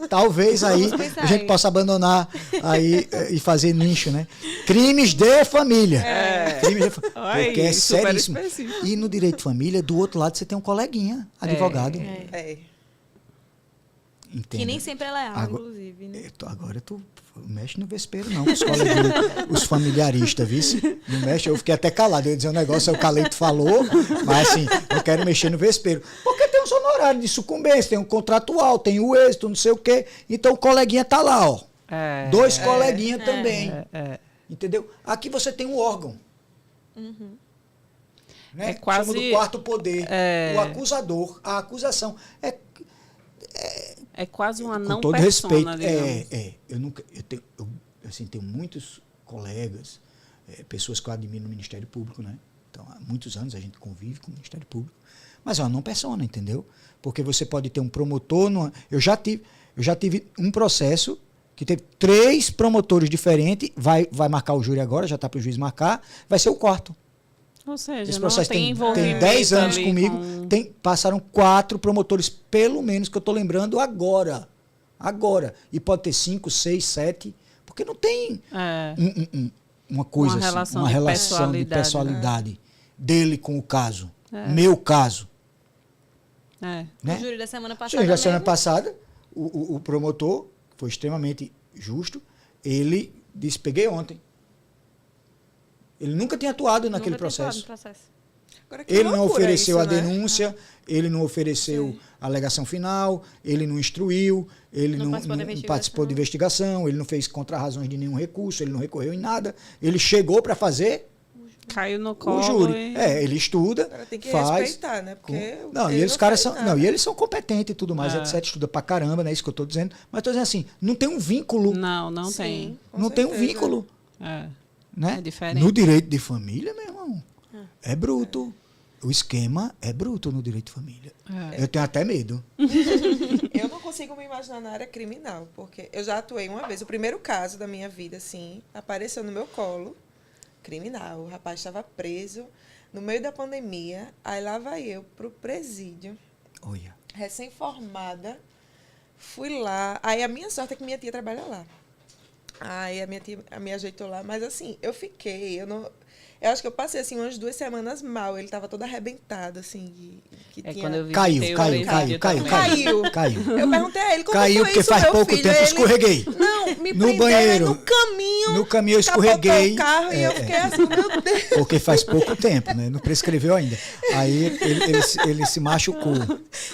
Speaker 3: Talvez aí
Speaker 4: Vamos pensar
Speaker 3: a gente
Speaker 4: aí.
Speaker 3: possa abandonar aí e fazer nicho, né? Crimes de família. Crimes de família.
Speaker 1: Ai,
Speaker 3: Porque é
Speaker 1: super
Speaker 3: seríssimo.
Speaker 1: específico.
Speaker 3: E no direito de família, do outro lado, você tem um coleguinha, advogado. Entenda.
Speaker 4: Que nem sempre ela é algo,
Speaker 3: Agora-
Speaker 4: inclusive, né?
Speaker 3: Agora tu mexe no vespeiro, não. Os coleguinhas, os familiaristas, vice? Não mexe. Eu fiquei até calado. Eu ia dizer um negócio, aí o Caleito falou, mas assim, eu quero mexer no vespeiro. Porque tem os honorários de sucumbência, tem um contratual, tem o êxito, não sei o quê. Então o coleguinha tá lá, ó.
Speaker 1: É.
Speaker 3: 2 coleguinhas também.
Speaker 1: É.
Speaker 3: Entendeu? Aqui você tem um órgão. Né?
Speaker 1: É quase-
Speaker 3: Chama do quarto poder.
Speaker 1: É.
Speaker 3: O acusador, a acusação.
Speaker 1: É quase uma
Speaker 3: Com
Speaker 1: não
Speaker 3: todo
Speaker 1: persona,
Speaker 3: respeito.
Speaker 1: digamos.
Speaker 3: Eu tenho muitos colegas, pessoas que eu admiro no Ministério Público, né? Então, há muitos anos a gente convive com o Ministério Público. Mas é uma não persona, entendeu? Porque você pode ter um promotor... Eu já tive um processo que teve 3 promotores diferentes, vai marcar o júri agora, já está para o juiz marcar, vai ser o 4º.
Speaker 1: Ou seja,
Speaker 3: Esse
Speaker 1: não
Speaker 3: processo
Speaker 1: tem
Speaker 3: tem
Speaker 1: envolvimento
Speaker 3: 10 anos
Speaker 1: ali
Speaker 3: comigo, passaram 4 promotores, pelo menos, que eu estou lembrando agora. E pode ter 5, 6, 7, porque não tem
Speaker 1: É.
Speaker 3: uma coisa
Speaker 1: Uma
Speaker 3: assim,
Speaker 1: relação
Speaker 3: uma
Speaker 1: de
Speaker 3: relação de
Speaker 1: personalidade,
Speaker 3: personalidade dele com o caso. Meu caso.
Speaker 1: É.
Speaker 3: Né?
Speaker 4: O júri da semana passada
Speaker 3: Sim, já semana
Speaker 4: mesmo.
Speaker 3: passada, o promotor, que foi extremamente justo, ele disse, peguei ontem. Ele nunca tinha atuado naquele
Speaker 4: Nunca tinha atuado
Speaker 3: processo.
Speaker 4: no processo.
Speaker 2: Agora, que
Speaker 3: Ele não
Speaker 2: loucura
Speaker 3: ofereceu
Speaker 2: isso,
Speaker 3: a
Speaker 2: né?
Speaker 3: denúncia, ele não ofereceu a alegação final, ele não instruiu, ele
Speaker 4: Não
Speaker 3: não
Speaker 4: participou da
Speaker 3: participou de
Speaker 4: investigação.
Speaker 3: investigação, ele não fez contra-razões de nenhum recurso, ele não recorreu em nada. Ele chegou para fazer
Speaker 1: Caiu no
Speaker 3: o
Speaker 1: colo.
Speaker 3: júri.
Speaker 1: E...
Speaker 3: Ele estuda,
Speaker 2: Agora tem que
Speaker 3: faz.
Speaker 2: respeitar, né? Porque
Speaker 3: Não, e
Speaker 2: ele
Speaker 3: eles caras
Speaker 2: fez
Speaker 3: são,
Speaker 2: nada.
Speaker 3: não, e eles são competentes e tudo mais,
Speaker 1: É.
Speaker 3: etc. Estuda pra caramba, né? Isso que eu tô dizendo. Mas tô dizendo assim, não tem um vínculo.
Speaker 1: Não
Speaker 2: Sim,
Speaker 1: tem.
Speaker 2: com
Speaker 3: Não tem um
Speaker 2: certeza.
Speaker 3: vínculo.
Speaker 1: É.
Speaker 3: Né?
Speaker 1: É diferente.
Speaker 3: No direito de família, meu irmão, é bruto. O esquema é bruto no direito de família.
Speaker 1: É.
Speaker 3: Eu tenho até medo.
Speaker 2: Eu não consigo me imaginar na área criminal, porque eu já atuei uma vez. O primeiro caso da minha vida, assim, apareceu no meu colo, criminal. O rapaz estava preso no meio da pandemia. Aí lá vai eu pro presídio,
Speaker 3: Olha.
Speaker 2: recém-formada. Fui lá. Aí a minha sorte é que minha tia trabalha lá. Aí a minha tia me ajeitou lá. Mas assim, eu fiquei, eu acho que eu passei assim umas 2 semanas mal. Ele estava todo arrebentado, assim. Que
Speaker 1: É
Speaker 2: tinha...
Speaker 1: quando eu vi
Speaker 3: Caiu.
Speaker 2: Eu perguntei a ele como
Speaker 3: Caiu
Speaker 2: foi
Speaker 3: porque
Speaker 2: isso,
Speaker 3: faz
Speaker 2: meu
Speaker 3: pouco
Speaker 2: filho?
Speaker 3: tempo eu
Speaker 2: Ele,
Speaker 3: escorreguei.
Speaker 2: Não, me
Speaker 3: No
Speaker 2: prenderam
Speaker 3: banheiro.
Speaker 2: aí no caminho.
Speaker 3: No caminho eu
Speaker 2: capotou
Speaker 3: escorreguei.
Speaker 2: o carro e eu fiquei assim, meu Deus.
Speaker 3: Porque faz pouco tempo, né? Não prescreveu ainda. Aí ele se machucou.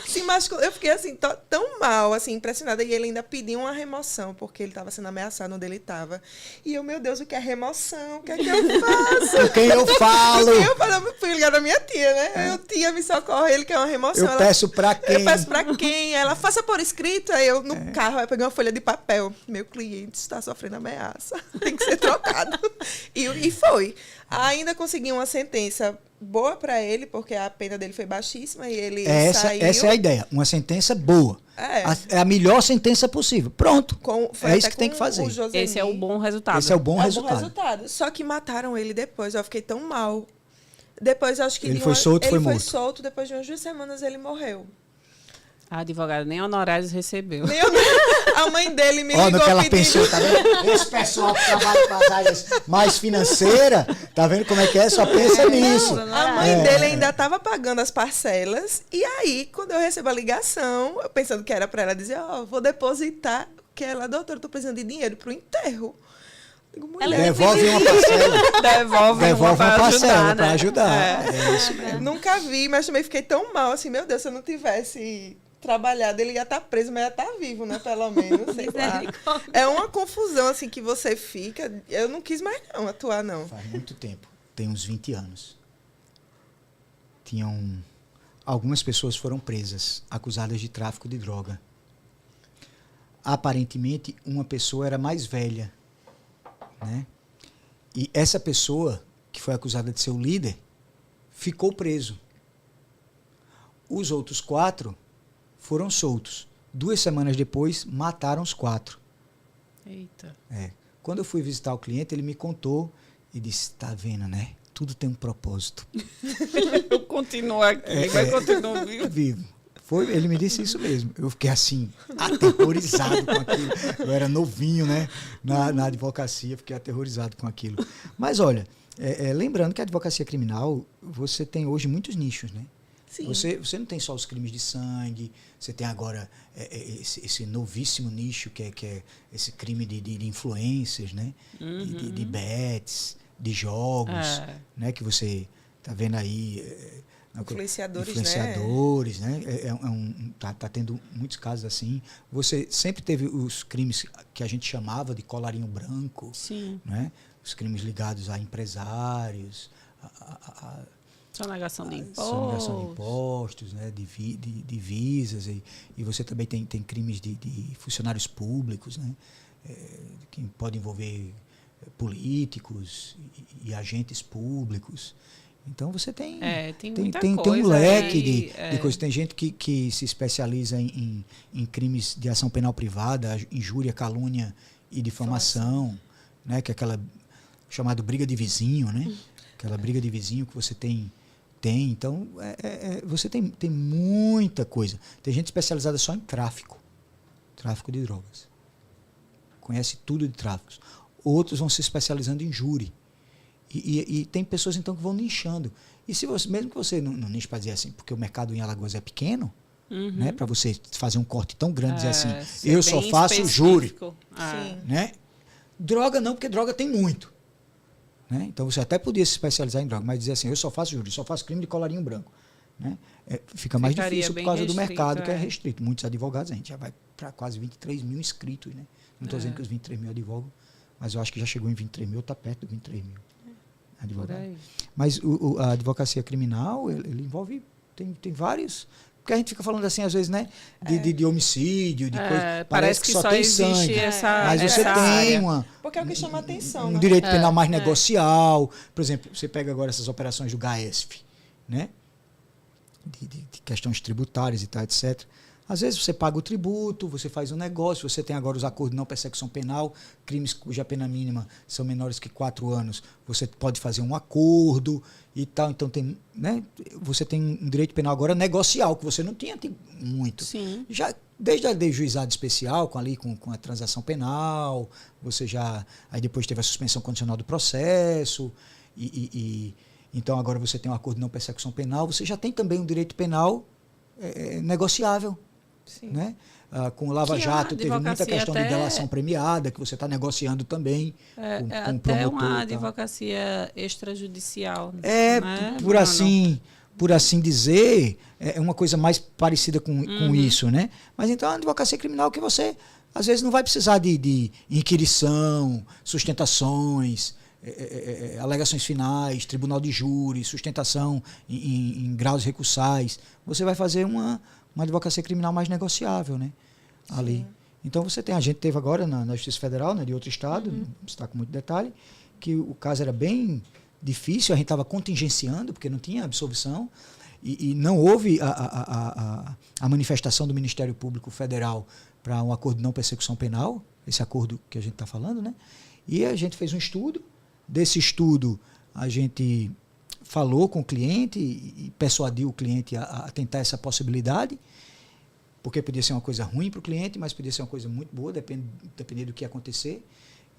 Speaker 2: Se machucou. Eu fiquei assim, tão mal, assim, impressionada. E ele ainda pediu uma remoção, porque ele estava sendo ameaçado onde ele estava. E eu, meu Deus, o que é remoção? O que é que eu faço?
Speaker 3: Com quem eu falo?
Speaker 2: Eu fui ligar pra minha tia, né? Eu, tia, me socorre, ele quer uma remoção.
Speaker 3: Eu peço pra quem?
Speaker 2: Eu peço pra quem? Ela, faça por escrito. Aí eu, no carro, eu peguei uma folha de papel. Meu cliente está sofrendo ameaça. Tem que ser trocado. E foi. Ainda consegui uma sentença boa pra ele, porque a pena dele foi baixíssima e ele saiu.
Speaker 3: Essa é a ideia. Uma sentença boa. É a melhor sentença possível. Pronto. É isso que tem que fazer.
Speaker 1: Esse é o bom resultado.
Speaker 3: Esse é o bom
Speaker 2: É o
Speaker 3: resultado.
Speaker 2: bom resultado. Só que mataram ele depois. Eu fiquei tão mal. Depois, acho que
Speaker 3: Ele foi solto, foi
Speaker 2: ele foi
Speaker 3: morto.
Speaker 2: solto. Depois de umas 2 semanas, ele morreu.
Speaker 1: A advogada nem honorários recebeu.
Speaker 2: A mãe dele me
Speaker 3: Ó,
Speaker 2: ligou
Speaker 3: no que ela
Speaker 2: pedindo...
Speaker 3: pensou, tá vendo? Esse pessoal que trabalha com as áreas mais financeiras, tá vendo como é que é? Só pensa nisso.
Speaker 2: A mãe dele ainda estava pagando as parcelas. E aí, quando eu recebo a ligação, eu pensando que era para ela dizer, vou depositar, que ela, doutora, estou precisando de dinheiro para o enterro. Digo, mulher,
Speaker 3: Devolve uma parcela.
Speaker 1: Devolve uma parcela
Speaker 3: para ajudar.
Speaker 1: É.
Speaker 3: Isso mesmo.
Speaker 2: Nunca vi, mas também fiquei tão mal, assim, meu Deus, se eu não tivesse trabalhado, ele ia estar preso, mas ia estar vivo, né, pelo menos, sei lá. É uma confusão, assim, que você fica. Eu não quis mais, não, atuar, não.
Speaker 3: Faz muito tempo. Tem uns 20 anos. Algumas pessoas foram presas, acusadas de tráfico de droga. Aparentemente, uma pessoa era mais velha, né? E essa pessoa, que foi acusada de ser o líder, ficou preso. Os outros 4 foram soltos. 2 semanas depois, mataram os 4.
Speaker 1: Eita.
Speaker 3: Quando eu fui visitar o cliente, ele me contou e disse, tá vendo, né? Tudo tem um propósito.
Speaker 1: Eu continuo aqui, mas continuo vivo.
Speaker 3: Vivo. Ele me disse isso mesmo. Eu fiquei assim, aterrorizado com aquilo. Eu era novinho, né? Na advocacia, fiquei aterrorizado com aquilo. Mas olha, lembrando que a advocacia criminal, você tem hoje muitos nichos, né?
Speaker 2: Sim.
Speaker 3: Você não tem só os crimes de sangue, você tem agora esse novíssimo nicho que é esse crime de influências, né?
Speaker 1: Uhum.
Speaker 3: De bets, de jogos, né? Que você está vendo aí... Influenciadores, né? Tá tendo muitos casos assim. Você sempre teve os crimes que a gente chamava de colarinho branco,
Speaker 1: Sim.
Speaker 3: né? Os crimes ligados a empresários,
Speaker 1: Sonegação de impostos.
Speaker 3: sonegação de impostos, né? Divisas. E você também tem crimes de funcionários públicos, né? Que pode envolver políticos e agentes públicos. Então você tem
Speaker 1: muita
Speaker 3: tem
Speaker 1: coisa
Speaker 3: um leque
Speaker 1: aí,
Speaker 3: de coisas. Tem gente que se especializa em crimes de ação penal privada, injúria, calúnia e difamação, né? Que é aquela chamada briga de vizinho, né? Aquela briga de vizinho que você tem. Então, você tem muita coisa. Tem gente especializada só em tráfico de drogas. Conhece tudo de tráficos. Outros vão se especializando em júri. E tem pessoas, então, que vão nichando. E se você, mesmo que você não niche para dizer assim, porque o mercado em Alagoas é pequeno, né, para você fazer um corte tão grande, dizer assim, eu só faço júri.
Speaker 2: Sim.
Speaker 3: Né? Droga não, porque droga tem muito. Né? Então, você até podia se especializar em droga, mas dizer assim, eu só faço júri, só faço crime de colarinho branco. Né? Fica mais difícil por causa do mercado, que é restrito. Muitos advogados, a gente já vai para quase 23 mil inscritos. Né? Não estou dizendo que os 23 mil advogam, mas eu acho que já chegou em 23 mil, está perto de 23 mil advogados. Mas a advocacia criminal, ele envolve, tem vários... Porque a gente fica falando assim, às vezes, né? De homicídio, de coisa. Parece que só tem sangue. Mas você tem
Speaker 2: porque é o que chama atenção.
Speaker 3: Um direito penal mais negocial. Por exemplo, você pega agora essas operações do GAESF, né? De questões tributárias e tal, etc. Às vezes você paga o tributo, você faz um negócio, você tem agora os acordos de não persecução penal, crimes cuja pena mínima são menores que 4 anos, você pode fazer um acordo e tal. Então, tem, né, você tem um direito penal agora negocial, que você não tinha muito.
Speaker 1: Sim.
Speaker 3: Já, desde a lei de juizado especial, com a transação penal, você já... Aí depois teve a suspensão condicional do processo, então agora você tem um acordo de não persecução penal, você já tem também um direito penal negociável.
Speaker 2: Sim.
Speaker 3: Né? Com o Lava Jato teve muita questão de delação premiada, que você está negociando também com o promotor.
Speaker 1: É uma advocacia extrajudicial.
Speaker 3: Né? Por assim dizer, é uma coisa mais parecida com isso. Né? Mas então a advocacia criminal que você, às vezes, não vai precisar de inquirição, sustentações, alegações finais, tribunal de júri, sustentação em graus recursais. Você vai fazer uma advocacia criminal mais negociável, né? Ali. Sim. Então a gente teve agora na Justiça Federal, né, de outro estado, não está com muito detalhe, que o caso era bem difícil, a gente estava contingenciando, porque não tinha absolvição, e não houve a manifestação do Ministério Público Federal para um acordo de não persecução penal, esse acordo que a gente está falando, né? E a gente fez um estudo, desse estudo a gente falou com o cliente e persuadiu o cliente a tentar essa possibilidade, porque podia ser uma coisa ruim para o cliente, mas podia ser uma coisa muito boa, dependendo do que ia acontecer.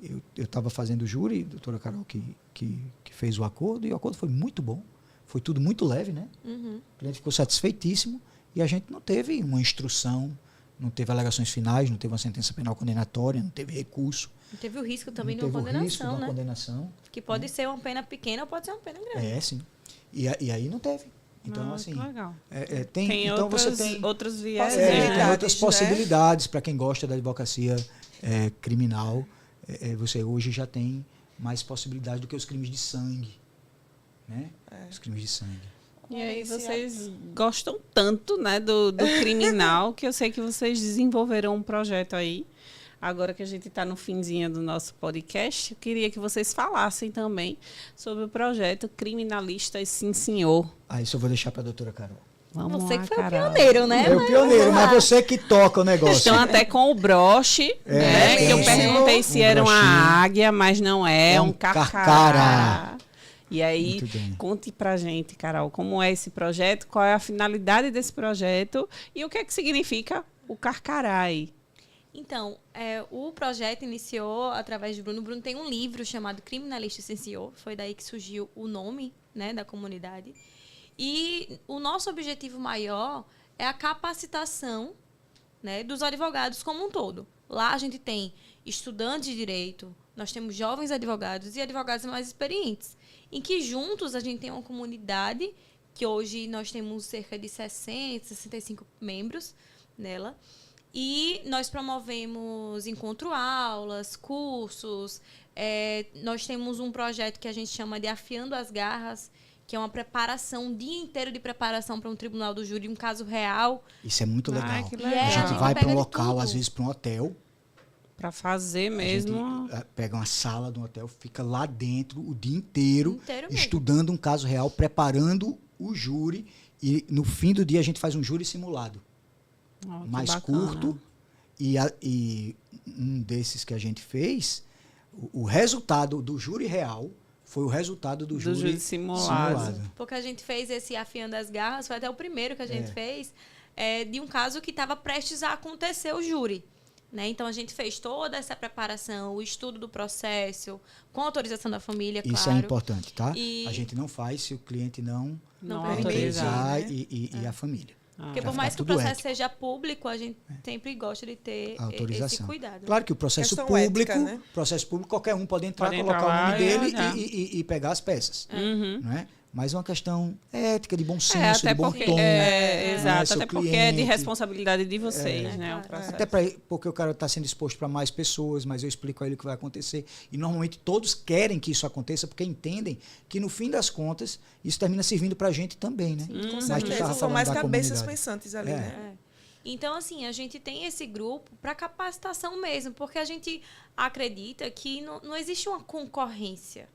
Speaker 3: Eu estava fazendo o júri, a doutora Carol que fez o acordo, e o acordo foi muito bom, foi tudo muito leve, né? O cliente ficou satisfeitíssimo, e a gente não teve uma instrução, não teve alegações finais, não teve uma sentença penal condenatória, não teve recurso.
Speaker 4: Não teve o risco também de uma condenação, né?
Speaker 3: Condenação,
Speaker 4: que pode ser uma pena pequena ou pode ser uma pena grande.
Speaker 3: Sim. E aí não teve. Então, assim...
Speaker 1: Legal.
Speaker 3: Tem então
Speaker 1: outras,
Speaker 3: você tem
Speaker 1: outros viés.
Speaker 3: Tem outras possibilidades para quem gosta da advocacia criminal. Você hoje já tem mais possibilidade do que os crimes de sangue. Né? Os crimes de sangue.
Speaker 1: E aí vocês gostam tanto, né, do criminal, que eu sei que vocês desenvolveram um projeto aí. Agora que a gente está no finzinho do nosso podcast, eu queria que vocês falassem também sobre o projeto Criminalistas Sim Senhor.
Speaker 3: Isso eu vou deixar para a doutora Carol.
Speaker 1: Vamos
Speaker 4: você
Speaker 1: lá,
Speaker 4: que foi
Speaker 1: Carol.
Speaker 4: o pioneiro, né?
Speaker 3: É o pioneiro, mas você que toca o negócio.
Speaker 1: Estão até com o broche, né? Que eu perguntei se era uma águia, mas não é um carcará. E aí, conte pra gente, Carol, como é esse projeto, qual é a finalidade desse projeto e o que é que significa o carcará aí?
Speaker 4: Então, o projeto iniciou através de Bruno. Bruno tem um livro chamado Criminalista Sim Senhor. Foi daí que surgiu o nome, né, da comunidade. E o nosso objetivo maior é a capacitação, né, dos advogados como um todo. Lá a gente tem estudantes de direito, nós temos jovens advogados e advogados mais experientes, em que juntos a gente tem uma comunidade, que hoje nós temos cerca de 60, 65 membros nela. E nós promovemos encontro-aulas, cursos. Nós temos um projeto que a gente chama de Afiando as Garras, que é uma preparação, um dia inteiro de preparação para um tribunal do júri, um caso real.
Speaker 3: Isso é muito legal.
Speaker 1: Que legal.
Speaker 3: A gente vai para um local, às vezes para um hotel.
Speaker 1: Para fazer mesmo.
Speaker 3: A gente pega uma sala do hotel, fica lá dentro o dia inteiro estudando um caso real, preparando o júri. E no fim do dia a gente faz um júri simulado. Mais curto, e um desses que a gente fez, o resultado do júri real foi o resultado do júri simulado.
Speaker 4: Porque a gente fez esse Afiando as Garras, foi até o primeiro que a gente fez, de um caso que estava prestes a acontecer o júri. Né? Então, a gente fez toda essa preparação, o estudo do processo, com autorização da família, claro.
Speaker 3: Isso é importante, tá? A gente não faz se o cliente não autorizar, né? e a família.
Speaker 4: Porque por mais que o processo seja público, a gente sempre gosta de ter esse cuidado.
Speaker 3: Claro que o processo público, ética, né? Processo público, qualquer um pode entrar, colocar o nome dele e pegar as peças. Não é? Mas é uma questão ética, de bom senso, de bom tom.
Speaker 1: Exato, até porque é de responsabilidade de vocês, né? O processo.
Speaker 3: Até porque o cara está sendo exposto para mais pessoas, mas eu explico a ele o que vai acontecer. E normalmente todos querem que isso aconteça, porque entendem que no fim das contas, isso termina servindo para a gente também, né?
Speaker 2: Com certeza, são mais cabeças pensantes ali, né?
Speaker 4: Então, assim, a gente tem esse grupo para capacitação mesmo, porque a gente acredita que não existe uma concorrência.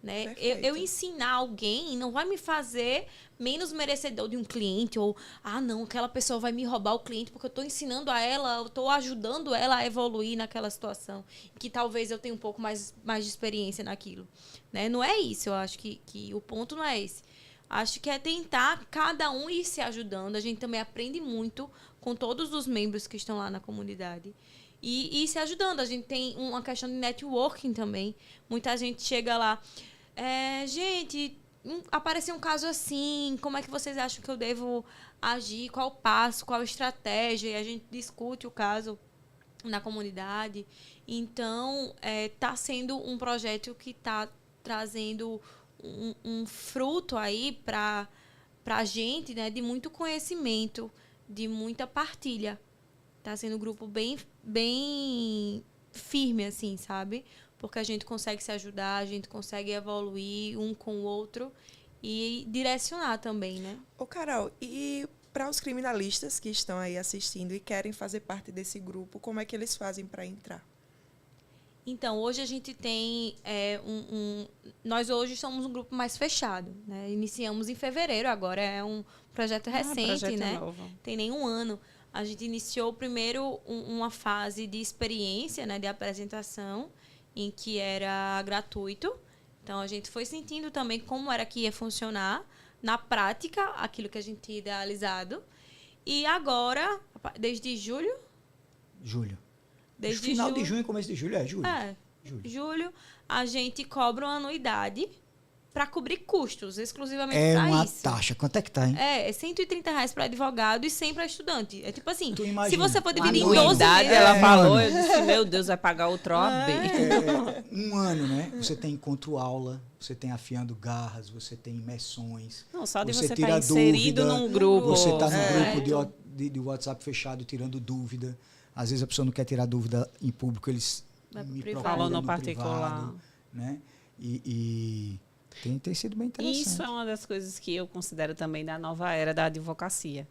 Speaker 4: Né? Eu ensinar alguém não vai me fazer menos merecedor de um cliente, ou, não, aquela pessoa vai me roubar o cliente porque eu estou ensinando a ela, eu estou ajudando ela a evoluir naquela situação, que talvez eu tenha um pouco mais de experiência naquilo. Né? Não é isso, eu acho que o ponto não é esse. Acho que é tentar cada um ir se ajudando. A gente também aprende muito com todos os membros que estão lá na comunidade. E ir se ajudando. A gente tem uma questão de networking também. Muita gente chega lá... gente, apareceu um caso assim, como é que vocês acham que eu devo agir? Qual o passo, qual a estratégia? E a gente discute o caso na comunidade. Então, está sendo um projeto que está trazendo um fruto aí para a gente, né, de muito conhecimento, de muita partilha. Está sendo um grupo bem firme, assim, sabe? Porque a gente consegue se ajudar, a gente consegue evoluir um com o outro e direcionar também, né?
Speaker 2: Ô, Carol, e para os criminalistas que estão aí assistindo e querem fazer parte desse grupo, como é que eles fazem para entrar?
Speaker 4: Então, hoje a gente tem nós hoje somos um grupo mais fechado, né? Iniciamos em fevereiro, agora é um projeto recente, projeto né? Novo. Tem nem um ano. A gente iniciou primeiro uma fase de experiência, né? De apresentação, em que era gratuito. Então, a gente foi sentindo também como era que ia funcionar na prática, aquilo que a gente tinha idealizado. E agora, desde julho?
Speaker 3: Julho.
Speaker 4: Desde
Speaker 3: final de junho e começo de julho, julho.
Speaker 4: Julho, a gente cobra uma anuidade para cobrir custos, exclusivamente para isso.
Speaker 3: É uma taxa. Quanto é que tá, hein?
Speaker 4: É R$130 para advogado e 100 para estudante. É tipo assim, se você for dividir em
Speaker 1: 12
Speaker 4: meses...
Speaker 1: ela falou, eu disse, meu Deus, vai pagar outro OAB.
Speaker 3: Um ano, né? Você tem encontro-aula, você tem afiando garras, você tem imersões.
Speaker 1: Não, só de você estar inserido num grupo.
Speaker 3: Você está num grupo de WhatsApp fechado tirando dúvida. Às vezes a pessoa não quer tirar dúvida em público, eles me procuram no particular. Privado, né? E tem sido bem interessante.
Speaker 1: Isso é uma das coisas que eu considero também da nova era da advocacia.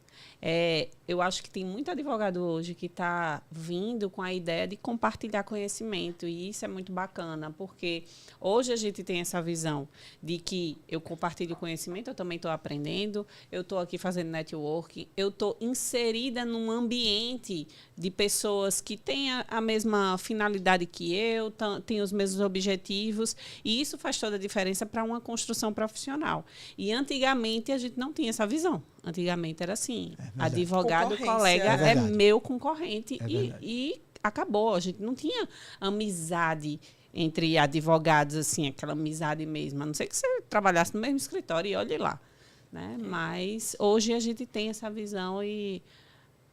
Speaker 1: Eu acho que tem muito advogado hoje que está vindo com a ideia de compartilhar conhecimento, e isso é muito bacana, porque hoje a gente tem essa visão de que eu compartilho conhecimento, eu também estou aprendendo, eu estou aqui fazendo networking, eu estou inserida num ambiente de pessoas que têm a mesma finalidade que eu, têm os mesmos objetivos, e isso faz toda a diferença para uma construção profissional. E antigamente a gente não tinha essa visão. Antigamente era assim, advogado, colega é meu concorrente e acabou. A gente não tinha amizade entre advogados, assim, aquela amizade mesmo. A não ser que você trabalhasse no mesmo escritório e olhe lá. Né? Mas hoje a gente tem essa visão e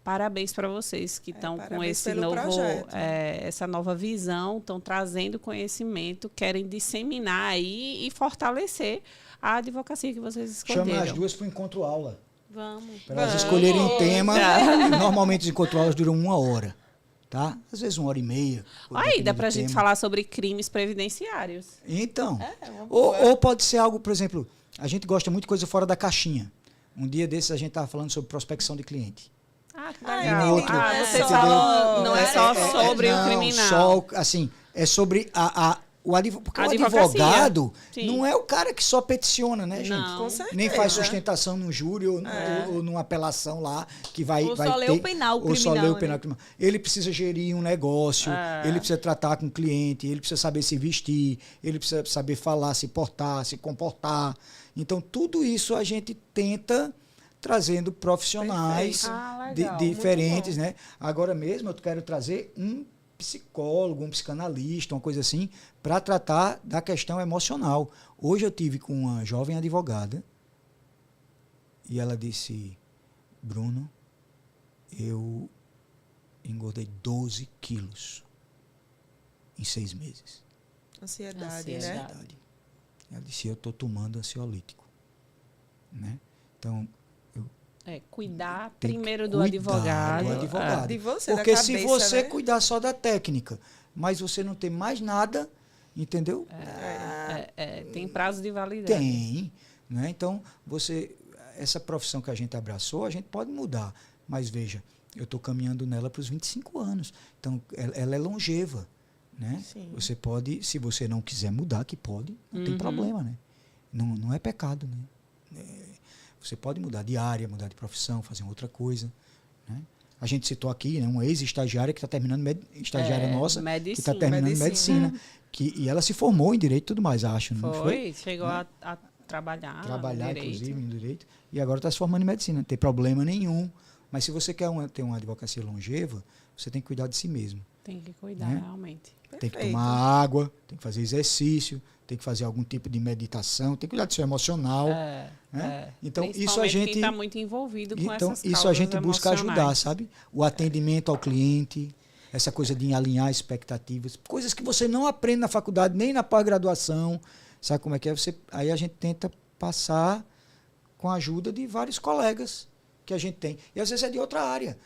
Speaker 1: parabéns para vocês que estão com esse novo, essa nova visão, estão trazendo conhecimento, querem disseminar aí e fortalecer a advocacia que vocês escolheram.
Speaker 3: Chama as duas para o encontro-aula.
Speaker 4: Vamos.
Speaker 3: Para elas escolherem um tema. Normalmente os encontros-aulas duram 1 hora. Tá? Às vezes 1h30.
Speaker 1: Aí dá para a gente falar sobre crimes previdenciários.
Speaker 3: Então. Ou pode ser algo, por exemplo, a gente gosta muito de coisa fora da caixinha. Um dia desses a gente estava falando sobre prospecção de cliente.
Speaker 1: Que legal. Vocês falam, não é só sobre o criminal.
Speaker 3: Só, assim, é sobre porque o advogado não é o cara que só peticiona, né, gente?
Speaker 1: Não, com certeza.
Speaker 3: Nem faz sustentação no júri ou numa apelação lá que vai
Speaker 4: ou
Speaker 3: vai
Speaker 4: só lê o penal criminal. Ou só lê o penal criminal.
Speaker 3: Ele precisa gerir um negócio, ele precisa tratar com o cliente, ele precisa saber se vestir, ele precisa saber falar, se portar, se comportar. Então, tudo isso a gente tenta trazendo profissionais diferentes, né? Agora mesmo eu quero trazer um psicólogo, um psicanalista, uma coisa assim, para tratar da questão emocional. Hoje eu tive com uma jovem advogada e ela disse, Bruno, eu engordei 12 quilos em 6 meses.
Speaker 2: Ansiedade, né?
Speaker 3: Ansiedade. Ela disse, eu estou tomando ansiolítico. Né? Então,
Speaker 1: cuidar
Speaker 3: tem
Speaker 1: primeiro
Speaker 3: que
Speaker 1: do
Speaker 3: cuidar
Speaker 1: advogado.
Speaker 3: do advogado.
Speaker 2: De você,
Speaker 3: Porque
Speaker 2: da
Speaker 3: se
Speaker 2: cabeça,
Speaker 3: você
Speaker 2: né?
Speaker 3: cuidar só da técnica, mas você não tem mais nada, entendeu?
Speaker 1: Tem prazo de validade.
Speaker 3: Tem. Né? Então, essa profissão que a gente abraçou, a gente pode mudar. Mas veja, eu estou caminhando nela para os 25 anos. Então, ela é longeva. Né?
Speaker 2: Sim.
Speaker 3: Você pode, se você não quiser mudar, que pode, não tem problema. Né? Não é pecado. Né? Você pode mudar de área, mudar de profissão, fazer outra coisa. Né? A gente citou aqui, né, uma ex-estagiária que está terminando, estagiária nossa,
Speaker 1: medicina.
Speaker 3: que está terminando medicina. E ela se formou em direito e tudo mais, acho. Não foi?
Speaker 1: Chegou a trabalhar
Speaker 3: inclusive, em direito. E agora está se formando em medicina. Não tem problema nenhum. Mas se você quer ter uma advocacia longeva, você tem que cuidar de si mesmo.
Speaker 1: Tem que cuidar,
Speaker 3: né?
Speaker 1: realmente.
Speaker 3: Tem que tomar água, tem que fazer exercício, tem que fazer algum tipo de meditação, tem que cuidar do seu emocional. Né? Então, isso a gente.
Speaker 1: Quem está muito envolvido com essas
Speaker 3: isso a gente busca
Speaker 1: emocionais.
Speaker 3: ajudar, sabe? O atendimento ao cliente, essa coisa de alinhar expectativas, coisas que você não aprende na faculdade, nem na pós-graduação. Sabe como é que é? Aí a gente tenta passar com a ajuda de vários colegas que a gente tem. E às vezes é de outra área.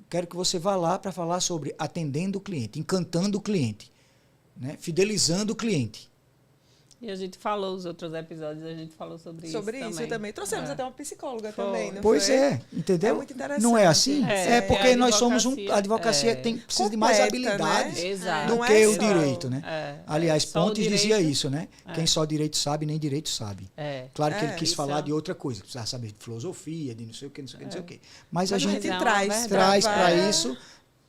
Speaker 3: Quero que você vá lá para falar sobre atendendo o cliente, encantando o cliente, né? Fidelizando o cliente.
Speaker 1: E a gente falou, os outros episódios, a gente falou sobre isso
Speaker 2: também. Trouxemos até uma psicóloga também, não
Speaker 3: pois
Speaker 2: foi?
Speaker 3: entendeu?
Speaker 2: É muito interessante.
Speaker 3: Não é assim?
Speaker 1: É
Speaker 3: porque nós somos a advocacia precisa de mais
Speaker 2: completa,
Speaker 3: habilidades
Speaker 1: né?
Speaker 3: do
Speaker 2: Não
Speaker 3: que
Speaker 2: é
Speaker 3: o
Speaker 2: só.
Speaker 3: direito, né? Aliás,
Speaker 1: só o
Speaker 3: Pontes
Speaker 1: direito.
Speaker 3: dizia isso, né? Quem só direito sabe, nem direito sabe. Claro que ele quis
Speaker 1: isso
Speaker 3: falar de outra coisa, precisava saber de filosofia, de não sei o que, não sei o que, não sei o que. Mas a gente traz para isso,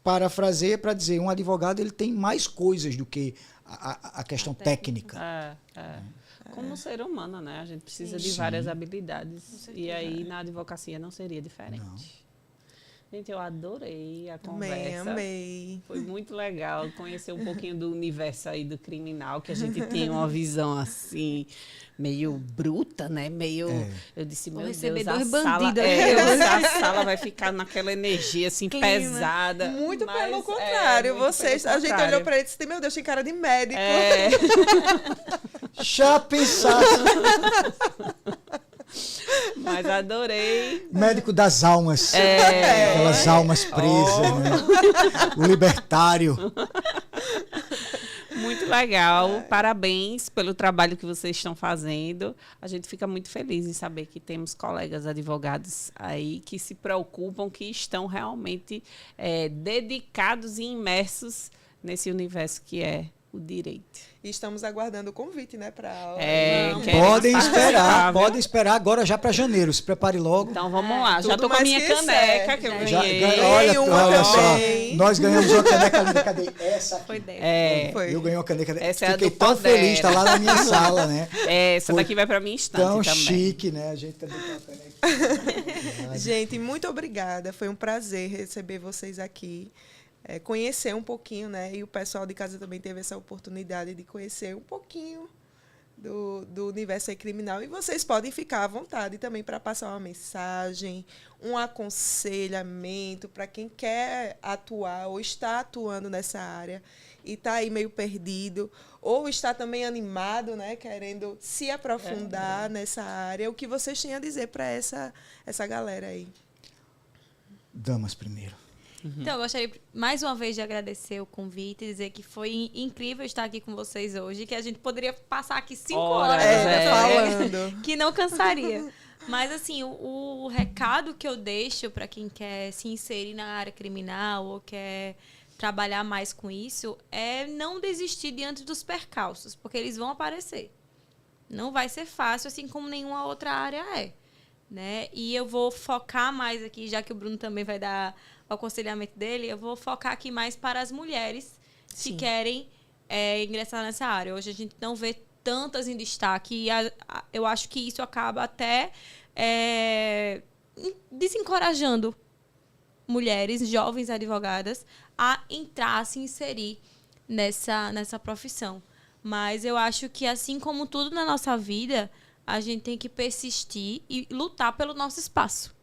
Speaker 3: parafraseia para dizer, um advogado ele tem mais coisas do que a questão técnica.
Speaker 1: Como ser humano, né? A gente precisa de várias habilidades. E aí, na advocacia, não seria diferente.
Speaker 3: Não.
Speaker 1: Gente, eu adorei a conversa.
Speaker 2: Amei.
Speaker 1: Foi muito legal conhecer um pouquinho do universo aí do criminal, que a gente tem uma visão assim, meio bruta, né? Meio. Eu disse, meu Deus, a sala vai ficar naquela energia assim, pesada.
Speaker 2: Muito pelo contrário. A gente olhou pra ele e disse, meu Deus, tem cara de médico.
Speaker 3: Já pensasse.
Speaker 1: Mas adorei.
Speaker 3: Médico das almas. Aquelas almas presas, né? O libertário.
Speaker 1: Muito legal. Parabéns pelo trabalho que vocês estão fazendo. A gente fica muito feliz em saber que temos colegas advogados aí que se preocupam, que estão realmente dedicados e imersos nesse universo que é o direito.
Speaker 2: E estamos aguardando o convite, né, para a aula.
Speaker 3: Podem esperar agora já para janeiro. Se prepare logo.
Speaker 1: Então vamos lá. Já estou com a minha caneca que eu ganhei.
Speaker 3: Olha só, nós ganhamos uma caneca. Cadê? Essa aqui.
Speaker 4: Foi dela.
Speaker 3: Eu ganhei uma caneca.
Speaker 1: Essa
Speaker 3: Fiquei tão feliz, está lá na minha sala, né?
Speaker 1: Essa daqui vai para minha estante
Speaker 3: tão
Speaker 1: também.
Speaker 3: Chique, né? A gente também tem uma caneca.
Speaker 2: Gente, muito obrigada. Foi um prazer receber vocês aqui. Conhecer um pouquinho, né? E o pessoal de casa também teve essa oportunidade de conhecer um pouquinho do universo criminal. E vocês podem ficar à vontade também para passar uma mensagem, um aconselhamento para quem quer atuar ou está atuando nessa área e está aí meio perdido, ou está também animado, né? Querendo se aprofundar nessa área. O que vocês têm a dizer para essa galera aí?
Speaker 3: Damas primeiro.
Speaker 4: Então, eu gostaria mais uma vez de agradecer o convite e dizer que foi incrível estar aqui com vocês hoje, que a gente poderia passar aqui 5 horas
Speaker 2: falando.
Speaker 4: Que não cansaria. Mas, assim, o recado que eu deixo para quem quer se inserir na área criminal ou quer trabalhar mais com isso é não desistir diante dos percalços, porque eles vão aparecer. Não vai ser fácil, assim como nenhuma outra área é. Né? E eu vou focar mais aqui, já que o Bruno também vai dar o aconselhamento dele, eu vou focar aqui mais para as mulheres que querem ingressar nessa área. Hoje a gente não vê tantas em destaque e eu acho que isso acaba até desencorajando mulheres, jovens advogadas, a entrar, a se inserir nessa profissão. Mas eu acho que, assim como tudo na nossa vida, a gente tem que persistir e lutar pelo nosso espaço.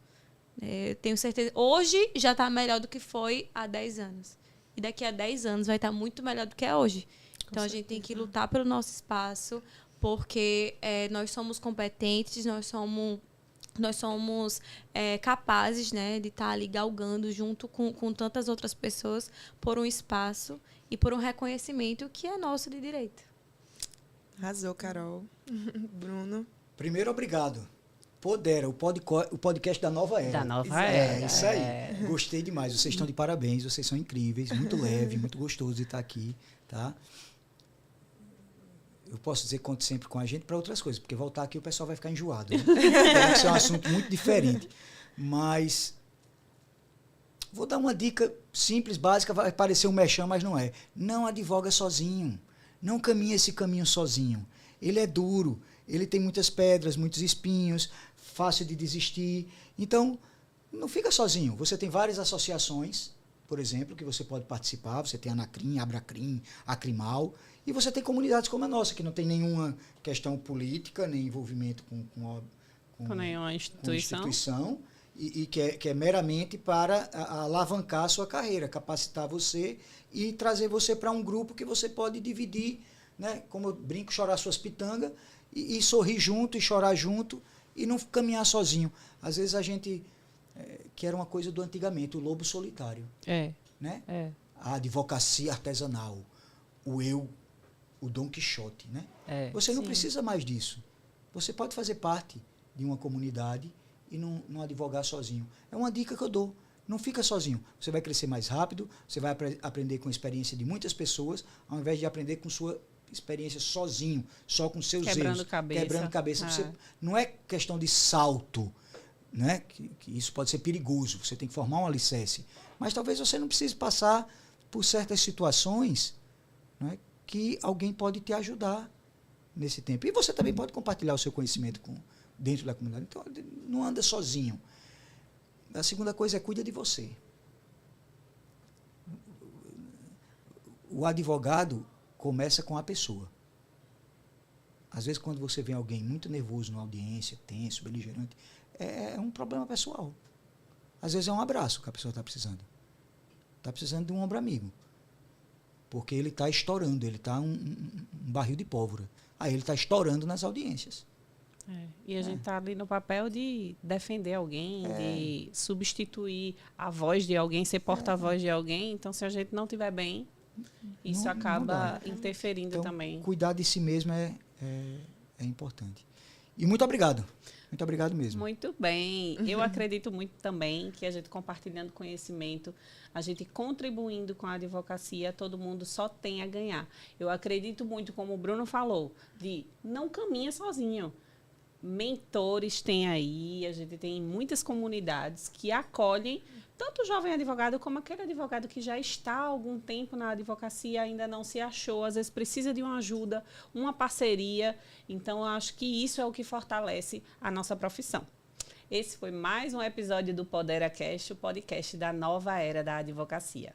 Speaker 4: Eu tenho certeza. Hoje já está melhor do que foi há 10 anos. E daqui a 10 anos vai estar muito melhor do que é hoje. Então, a gente tem que lutar pelo nosso espaço, porque nós somos competentes, nós somos capazes, né, de estar ali galgando junto com tantas outras pessoas por um espaço e por um reconhecimento que é nosso de direito.
Speaker 2: Arrasou, Carol. Bruno.
Speaker 3: Primeiro, obrigado. Podera, o podcast da Nova Era.
Speaker 1: Da Nova Era.
Speaker 3: É, isso aí. Gostei demais. Vocês estão de parabéns, vocês são incríveis, muito leve, muito gostoso de estar aqui, tá? Eu posso dizer que conte sempre com a gente para outras coisas, porque voltar aqui o pessoal vai ficar enjoado. Né? Tem que ser um assunto muito diferente. Mas vou dar uma dica simples, básica, vai parecer um mexão, mas não é. Não advoga sozinho. Não caminha esse caminho sozinho. Ele é duro, ele tem muitas pedras, muitos espinhos, fácil de desistir. Então, não fica sozinho. Você tem várias associações, por exemplo, que você pode participar. Você tem a Anacrim, Abracrim, Acrimal. E você tem comunidades como a nossa, que não tem nenhuma questão política, nem envolvimento com
Speaker 1: nenhuma instituição.
Speaker 3: E que é meramente para alavancar a sua carreira, capacitar você e trazer você para um grupo que você pode dividir, né? Como eu brinco, chorar suas pitangas e sorrir junto e chorar junto e não caminhar sozinho. Às vezes a gente que era uma coisa do antigamente, o lobo solitário. Né? A advocacia artesanal, o Dom Quixote, né? Você não precisa mais disso. Você pode fazer parte de uma comunidade e não advogar sozinho. É uma dica que eu dou. Não fica sozinho. Você vai crescer mais rápido, você vai aprender com a experiência de muitas pessoas, ao invés de aprender com sua experiência sozinho, só com seus erros. Quebrando cabeça. Você, não é questão de salto, né? Que isso pode ser perigoso. Você tem que formar um alicerce. Mas talvez você não precise passar por certas situações, né, que alguém pode te ajudar nesse tempo. E você também pode compartilhar o seu conhecimento dentro da comunidade. Então, não anda sozinho. A segunda coisa é cuida de você. O advogado começa com a pessoa. Às vezes, quando você vê alguém muito nervoso na audiência, tenso, beligerante, é um problema pessoal. Às vezes é um abraço que a pessoa está precisando. Está precisando de um ombro amigo. Porque ele está estourando, ele está um barril de pólvora. Aí ele está estourando nas audiências.
Speaker 1: E a gente está ali no papel de defender alguém, de substituir a voz de alguém, ser porta-voz de alguém. Então, se a gente não estiver bem, isso acaba interferindo
Speaker 3: então,
Speaker 1: também.
Speaker 3: Cuidar de si mesmo é importante. E muito obrigado. Muito obrigado mesmo.
Speaker 1: Muito bem. Eu acredito muito também que a gente compartilhando conhecimento, a gente contribuindo com a advocacia, todo mundo só tem a ganhar. Eu acredito muito, como o Bruno falou, de não caminha sozinho. Mentores tem aí, a gente tem muitas comunidades que acolhem tanto o jovem advogado como aquele advogado que já está há algum tempo na advocacia e ainda não se achou, às vezes precisa de uma ajuda, uma parceria. Então, eu acho que isso é o que fortalece a nossa profissão. Esse foi mais um episódio do Podera Cast, o podcast da nova era da advocacia.